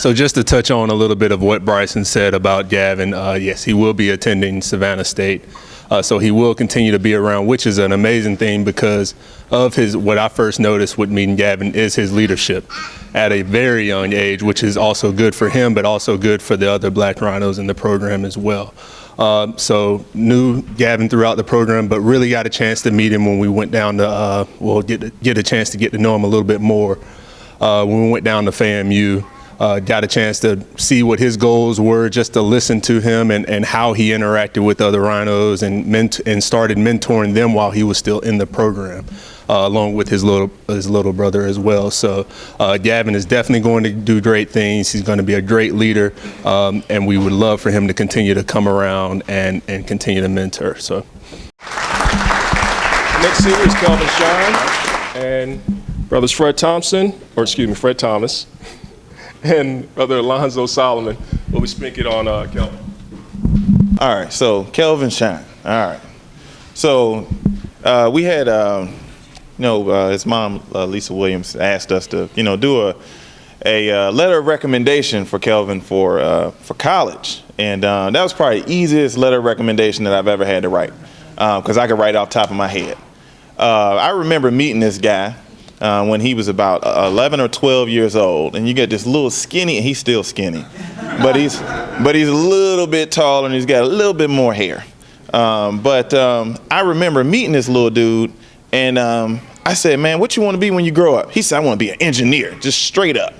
So just to touch on a little bit of what Bryson said about Gavin, yes, he will be attending Savannah State. So he will continue to be around, which is an amazing thing because of what I first noticed with meeting Gavin is his leadership at a very young age, which is also good for him, but also good for the other Black Rhinos in the program as well. So knew Gavin throughout the program, but really got a chance to meet him when we went down to, get a chance to get to know him a little bit more when we went down to FAMU. Got a chance to see what his goals were, just to listen to him and how he interacted with other Rhinos and started mentoring them while he was still in the program, along with his little brother as well. So Gavin is definitely going to do great things. He's going to be a great leader, and we would love for him to continue to come around and continue to mentor. So Next senior is Kelvin Shine, and brothers Fred Thomas, and brother Alonzo Solomon will be speaking on Kelvin. All right, so Kelvin Shine. All right. So we had, his mom, Lisa Williams, asked us to, do a letter of recommendation for Kelvin for college. And that was probably the easiest letter of recommendation that I've ever had to write, because I could write off the top of my head. I remember meeting this guy when he was about 11 or 12 years old, and you get this little skinny, and he's still skinny, but he's a little bit taller and he's got a little bit more hair. But I remember meeting this little dude, and I said, man, what you want to be when you grow up? He said, I want to be an engineer, just straight up.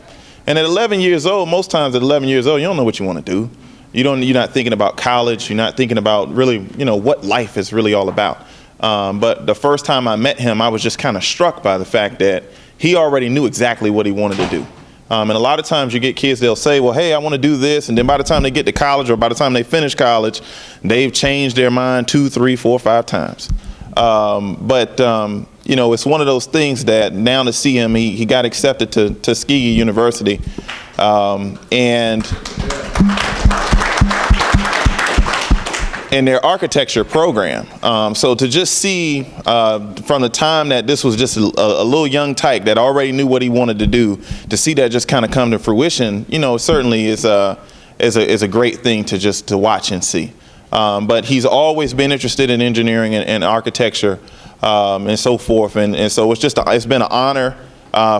And at 11 years old, most times at 11 years old, you don't know what you want to do. You're not thinking about college. You're not thinking about really, what life is really all about. But the first time I met him, I was just kind of struck by the fact that he already knew exactly what he wanted to do. And a lot of times you get kids, they'll say, well, hey, I want to do this. And then by the time they get to college or by the time they finish college, they've changed their mind 2, 3, 4, 5 times. It's one of those things that now to see him, he got accepted to Tuskegee University. In their architecture program. So to just see from the time that this was just a little young tyke that already knew what he wanted to do, to see that just kind of come to fruition, certainly is a great thing to watch and see. But he's always been interested in engineering and architecture and so forth. And so it's been an honor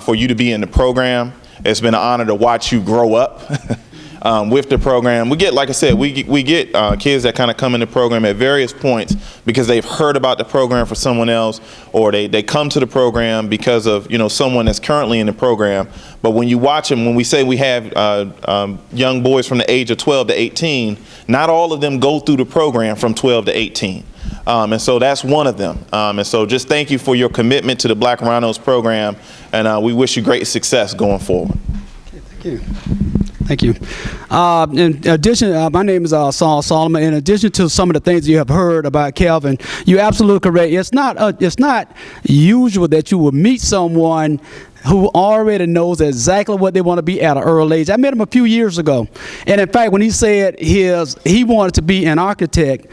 for you to be in the program. It's been an honor to watch you grow up. With the program. We get, like I said, we get kids that kind of come in the program at various points because they've heard about the program for someone else, or they come to the program because of someone that's currently in the program. But when you watch them, when we say we have young boys from the age of 12 to 18, not all of them go through the program from 12 to 18. And so that's one of them. And so just thank you for your commitment to the Black Rhinos program, and we wish you great success going forward. Okay, thank you. Thank you. In addition, my name is Saul Solomon. In addition to some of the things you have heard about Kelvin, you're absolutely correct. It's not usual that you will meet someone who already knows exactly what they want to be at an early age. I met him a few years ago, and in fact, when he said he wanted to be an architect,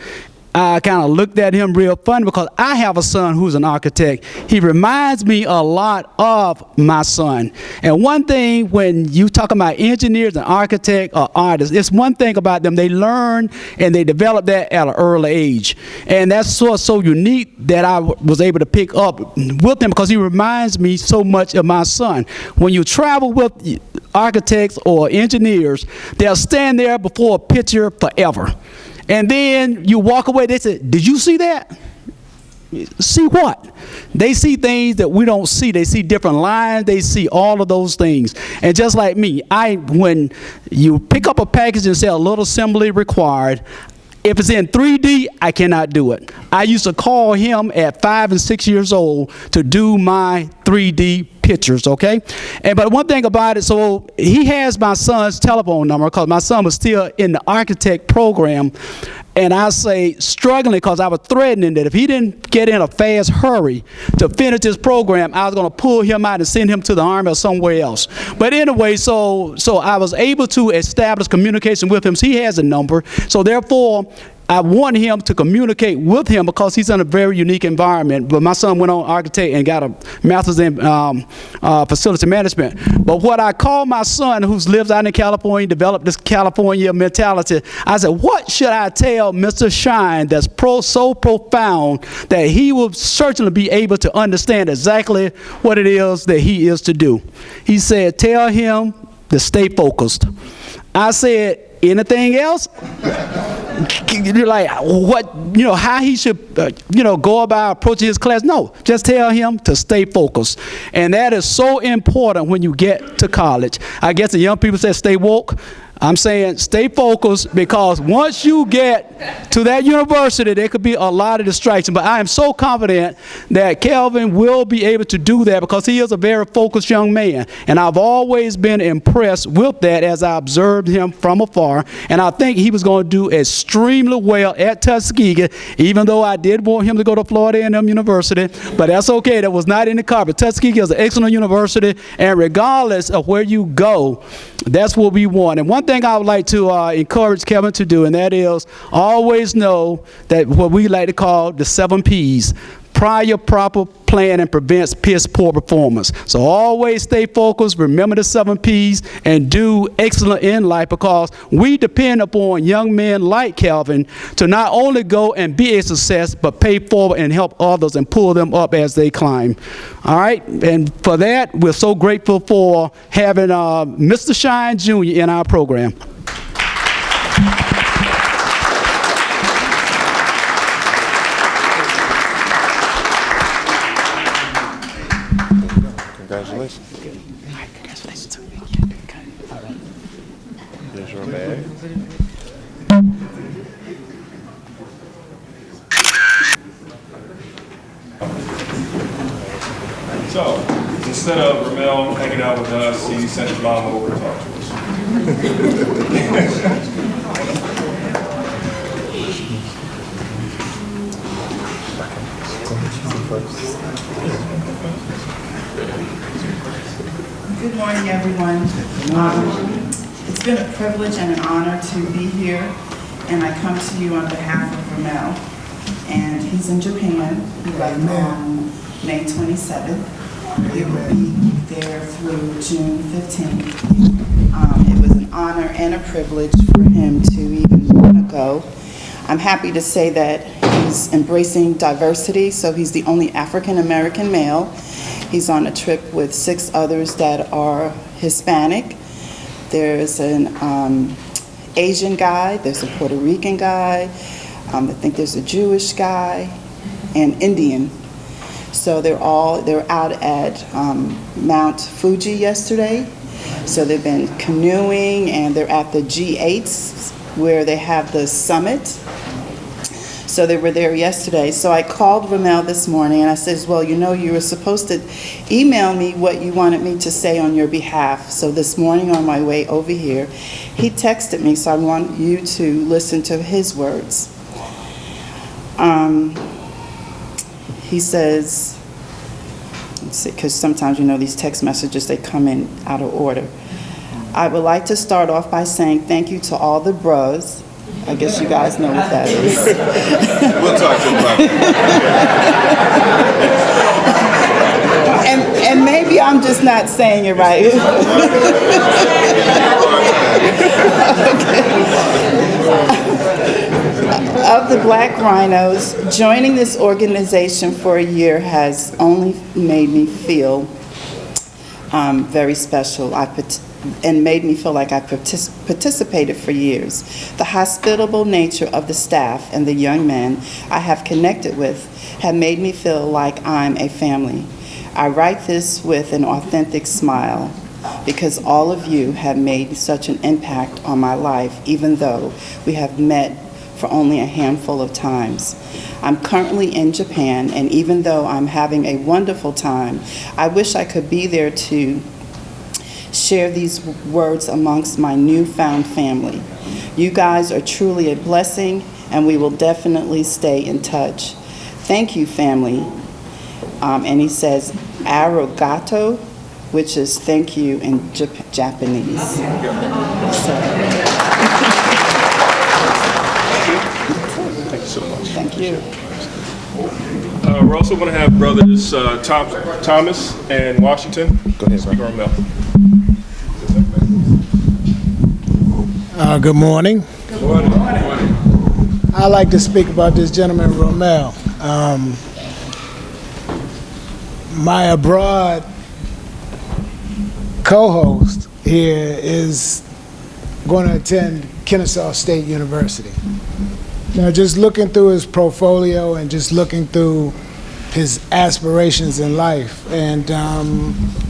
I kind of looked at him real funny because I have a son who's an architect. He reminds me a lot of my son. And one thing when you talk about engineers and architects or artists, it's one thing about them. They learn and they develop that at an early age. And that's so unique that I was able to pick up with him because he reminds me so much of my son. When you travel with architects or engineers, they'll stand there before a picture forever. And then you walk away, they say, did you see that? See what? They see things that we don't see. They see different lines. They see all of those things. And just like me, when you pick up a package and say a little assembly required, if it's in 3D, I cannot do it. I used to call him at 5 and 6 years old to do my 3D pictures, okay? But one thing about it, so he has my son's telephone number because my son was still in the architect program. And I say struggling because I was threatening that if he didn't get in a fast hurry to finish this program, I was going to pull him out and send him to the Army or somewhere else. But anyway, so I was able to establish communication with him. So he has a number. So therefore, I want him to communicate with him because he's in a very unique environment. But my son went on architect and got a master's in facility management. But what I call my son, who lives out in California, developed this California mentality, I said, what should I tell Mr. Shine that's so profound that he will certainly be able to understand exactly what it is that he is to do? He said, tell him to stay focused. I said, anything else? You're like, what, how he should, go about approaching his class? No, just tell him to stay focused. And that is so important when you get to college. I guess the young people say stay woke. I'm saying stay focused, because once you get to that university, there could be a lot of distraction. But I am so confident that Kelvin will be able to do that, because he is a very focused young man. And I've always been impressed with that as I observed him from afar. And I think he was going to do extremely well at Tuskegee, even though I did want him to go to Florida A&M University. But that's okay. That was not in the carpet. Tuskegee is an excellent university. And regardless of where you go, that's what we want. And one thing I would like to encourage Kevin to do, and that is always know that what we like to call the 7 P's. Prior, proper, planning prevents piss poor performance. So always stay focused, remember the 7 P's, and do excellent in life, because we depend upon young men like Kelvin to not only go and be a success, but pay forward and help others and pull them up as they climb. All right, and for that, we're so grateful for having Mr. Shine Jr. in our program. Congratulations. Congratulations. Here's your bag. So, instead of Ramel hanging out with us, he sent his mom over to talk to us. Good morning, everyone. It's been a privilege and an honor to be here, and I come to you on behalf of Ramel. And he's in Japan. He left on May 27th. He will be there through June 15th. It was an honor and a privilege for him to even want to go. I'm happy to say that he's embracing diversity, so he's the only African-American male. He's on a trip with 6 others that are Hispanic. There's an Asian guy, there's a Puerto Rican guy, I think there's a Jewish guy, and Indian. So they're out at Mount Fuji yesterday. So they've been canoeing, and they're at the G8s where they have the summit. So they were there yesterday. So I called Ramel this morning and I said, well, you were supposed to email me what you wanted me to say on your behalf. So this morning on my way over here, he texted me, so I want you to listen to his words. He says, let's see, because sometimes these text messages, they come in out of order. I would like to start off by saying thank you to all the bros. I guess you guys know what that is. We'll talk to him about it. And maybe I'm just not saying it right. Of the Black Rhinos, joining this organization for a year has only made me feel very special. And made me feel like I participated for years. The hospitable nature of the staff and the young men I have connected with have made me feel like I'm a family. I write this with an authentic smile because all of you have made such an impact on my life, even though we have met for only a handful of times. I'm currently in Japan, and even though I'm having a wonderful time, I wish I could be there to share these words amongst my newfound family. You guys are truly a blessing, and we will definitely stay in touch. Thank you, family. And he says, arigato, which is thank you in Japanese. So. so much. Thank you. We're also going to have brothers Thomas and Washington. Go ahead, Speaker Ramel. Good morning. Good morning. I'd like to speak about this gentleman, Ramel. My abroad co-host here is going to attend Kennesaw State University. Now, just looking through his portfolio and just looking through his aspirations in life, and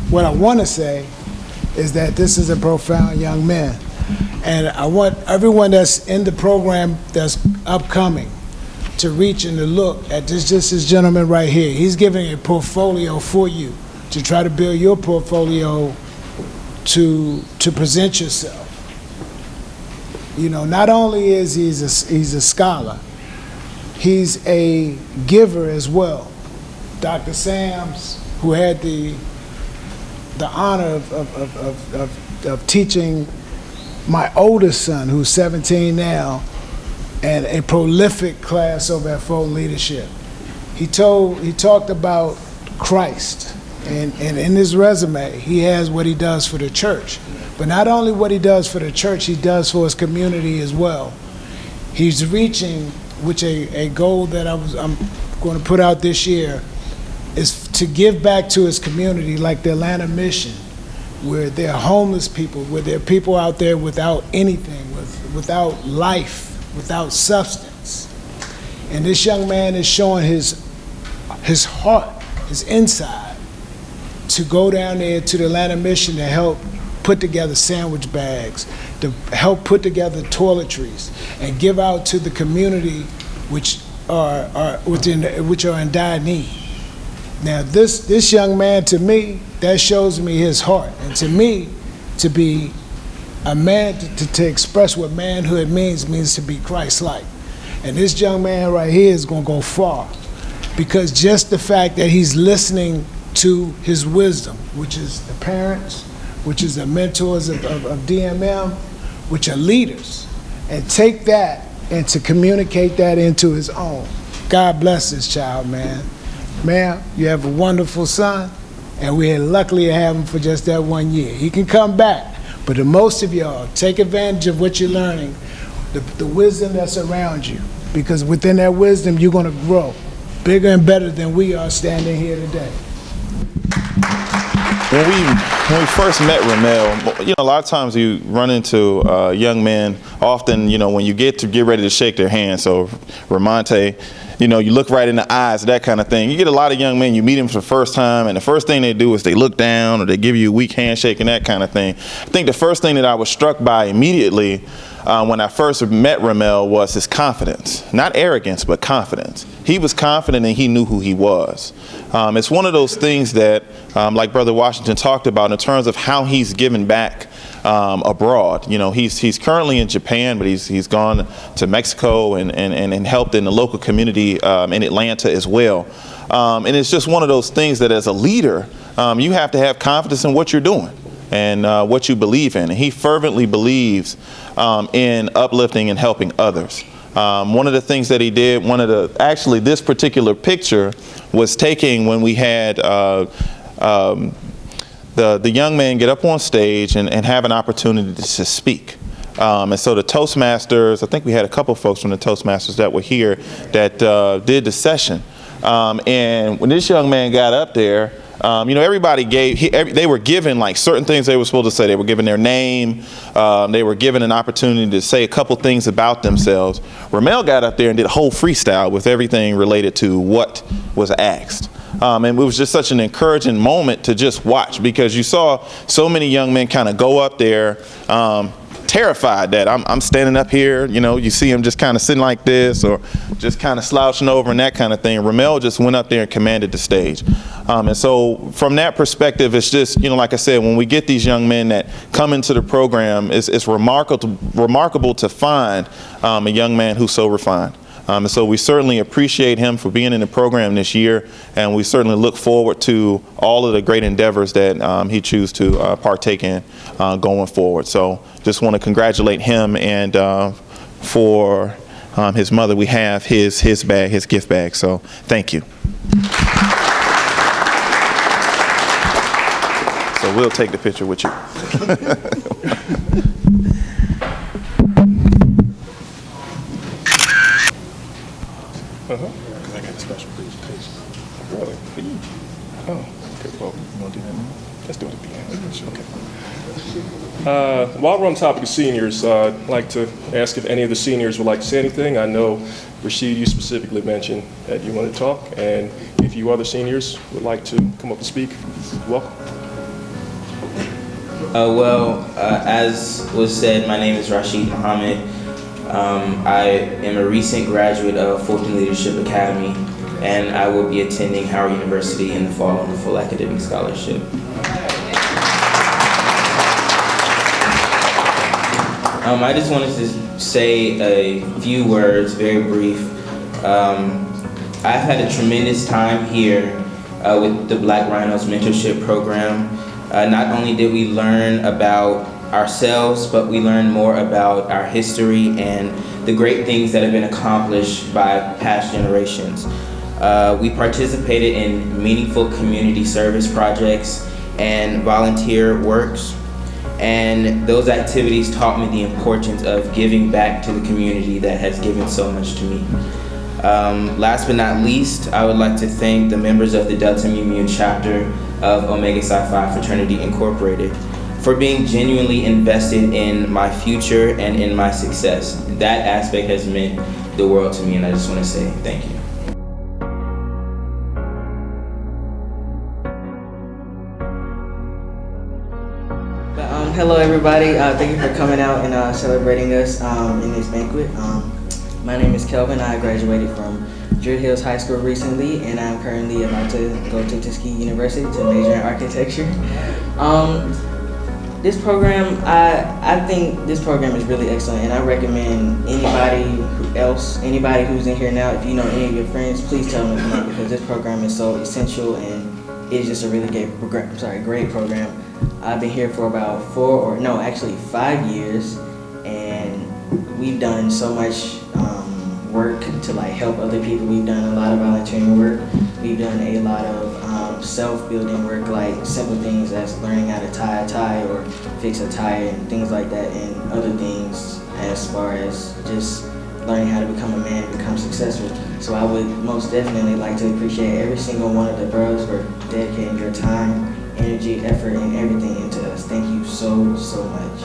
what I want to say is that this is a profound young man. And I want everyone that's in the program that's upcoming to reach and to look at this gentleman right here. He's giving a portfolio for you to try to build your portfolio to present yourself. You know, not only is he's a scholar, he's a giver as well. Dr. Sams, who had the honor of teaching my oldest son, who's 17 now, and a prolific class over at Full Leadership. He talked about Christ, and in his resume, he has what he does for the church. But not only what he does for the church, he does for his community as well. He's reaching, which a goal that I'm going to put out this year, is to give back to his community, like the Atlanta Mission, where there are homeless people, where there are people out there without anything, without life, without substance. And this young man is showing his heart, his inside, to go down there to the Atlanta Mission to help put together sandwich bags, to help put together toiletries, and give out to the community which are in dire need. Now, this young man, to me, that shows me his heart. And to me, to be a man, to express what manhood means to be Christ-like. And this young man right here is going to go far, because just the fact that he's listening to his wisdom, which is the parents, which is the mentors of DMM, which are leaders, and take that and to communicate that into his own. God bless this child, man. Ma'am, you have a wonderful son, and we're lucky to have him for just that 1 year. He can come back, but the most of y'all, take advantage of what you're learning, the wisdom that's around you, because within that wisdom, you're going to grow bigger and better than we are standing here today. When we first met Ramel, you know, a lot of times you run into young men, often, you know, when you get ready to shake their hand, so Ramonte, you know, you look right in the eyes, that kind of thing. You get a lot of young men, you meet them for the first time, and the first thing they do is they look down or they give you a weak handshake and that kind of thing. I think the first thing that I was struck by immediately when I first met Ramel was his confidence. Not arrogance, but confidence. He was confident and he knew who he was. It's one of those things that, like Brother Washington talked about in terms of how he's given back abroad. You know, he's currently in Japan, but he's gone to Mexico and helped in the local community in Atlanta as well. And it's just one of those things that as a leader, you have to have confidence in what you're doing and what you believe in. And he fervently believes in uplifting and helping others. One of the things that he did, actually this particular picture was taken when we had the young man get up on stage and have an opportunity to speak. And so the Toastmasters, I think we had a couple folks from the Toastmasters that were here that did the session. And when this young man got up there, you know, everybody they were given like certain things they were supposed to say. They were given their name. They were given an opportunity to say a couple things about themselves. Ramel got up there and did a whole freestyle with everything related to what was asked. And it was just such an encouraging moment to just watch, because you saw so many young men kind of go up there terrified that I'm standing up here, you know, you see him just kind of sitting like this or just kind of slouching over and that kind of thing. Ramel just went up there and commanded the stage. And so from that perspective, it's just, you know, like I said, when we get these young men that come into the program, it's remarkable to find a young man who's so refined. And so we certainly appreciate him for being in the program this year, and we certainly look forward to all of the great endeavors that he chooses to partake in going forward. So just want to congratulate him and for his mother, we have his bag, his gift bag. So thank you. So we'll take the picture with you. Because I got a special presentation. Really? For you? Oh, okay. Well, you want to do that now? Let's do it at the end. Okay. While we're on the topic of seniors, I'd like to ask if any of the seniors would like to say anything. I know, Rashid, you specifically mentioned that you wanted to talk, and if you other seniors would like to come up and speak, welcome. As was said, my name is Rashid Muhammad. I am a recent graduate of Fulton Leadership Academy, and I will be attending Howard University in the fall on a full academic scholarship. I just wanted to say a few words, very brief. I've had a tremendous time here with the Black Rhinos Mentorship Program. Not only did we learn about ourselves, but we learned more about our history and the great things that have been accomplished by past generations. We participated in meaningful community service projects and volunteer works, and those activities taught me the importance of giving back to the community that has given so much to me. Last but not least, I would like to thank the members of the Delta Mu Mu chapter of Omega Psi Phi Fraternity Incorporated for being genuinely invested in my future and in my success. That aspect has meant the world to me, and I just want to say thank you. Hello everybody, thank you for coming out and celebrating us in this banquet. My name is Kelvin. I graduated from Druid Hills High School recently, and I'm currently about to go to Tuskegee University to major in architecture. This program, I think this program is really excellent, and I recommend anybody who's in here now, if you know any of your friends, please tell them to come out, because this program is so essential and it's just a really great program. I've been here for about 5 years, and we've done so much work to help other people. We've done a lot of volunteering work. We've done a lot of self-building work, like simple things as learning how to tie a tie or fix a tire and things like that, and other things as far as just learning how to become a man and become successful. So I would most definitely like to appreciate every single one of the bros for dedicating your time, energy, effort, and everything into us. Thank you so much.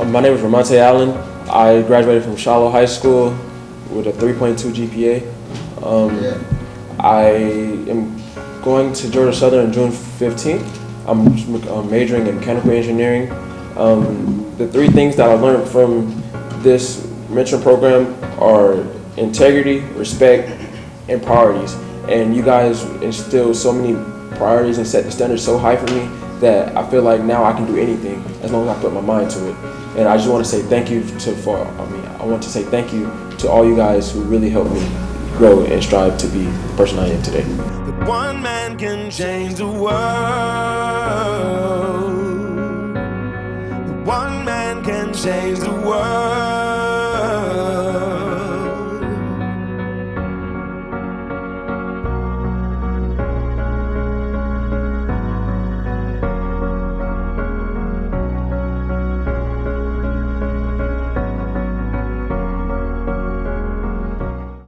My name is Ramonte Allen. I graduated from Shiloh High School with a 3.2 GPA. I am going to Georgia Southern on June 15th. I'm majoring in mechanical engineering. The three things that I learned from this mentoring program are integrity, respect, and priorities. And you guys instill so many priorities and set the standards so high for me that I feel like now I can do anything as long as I put my mind to it. And I just want to say thank you I want to say thank you to all you guys who really helped me grow and strive to be the person I am today. One man can change the world. One man can change the world.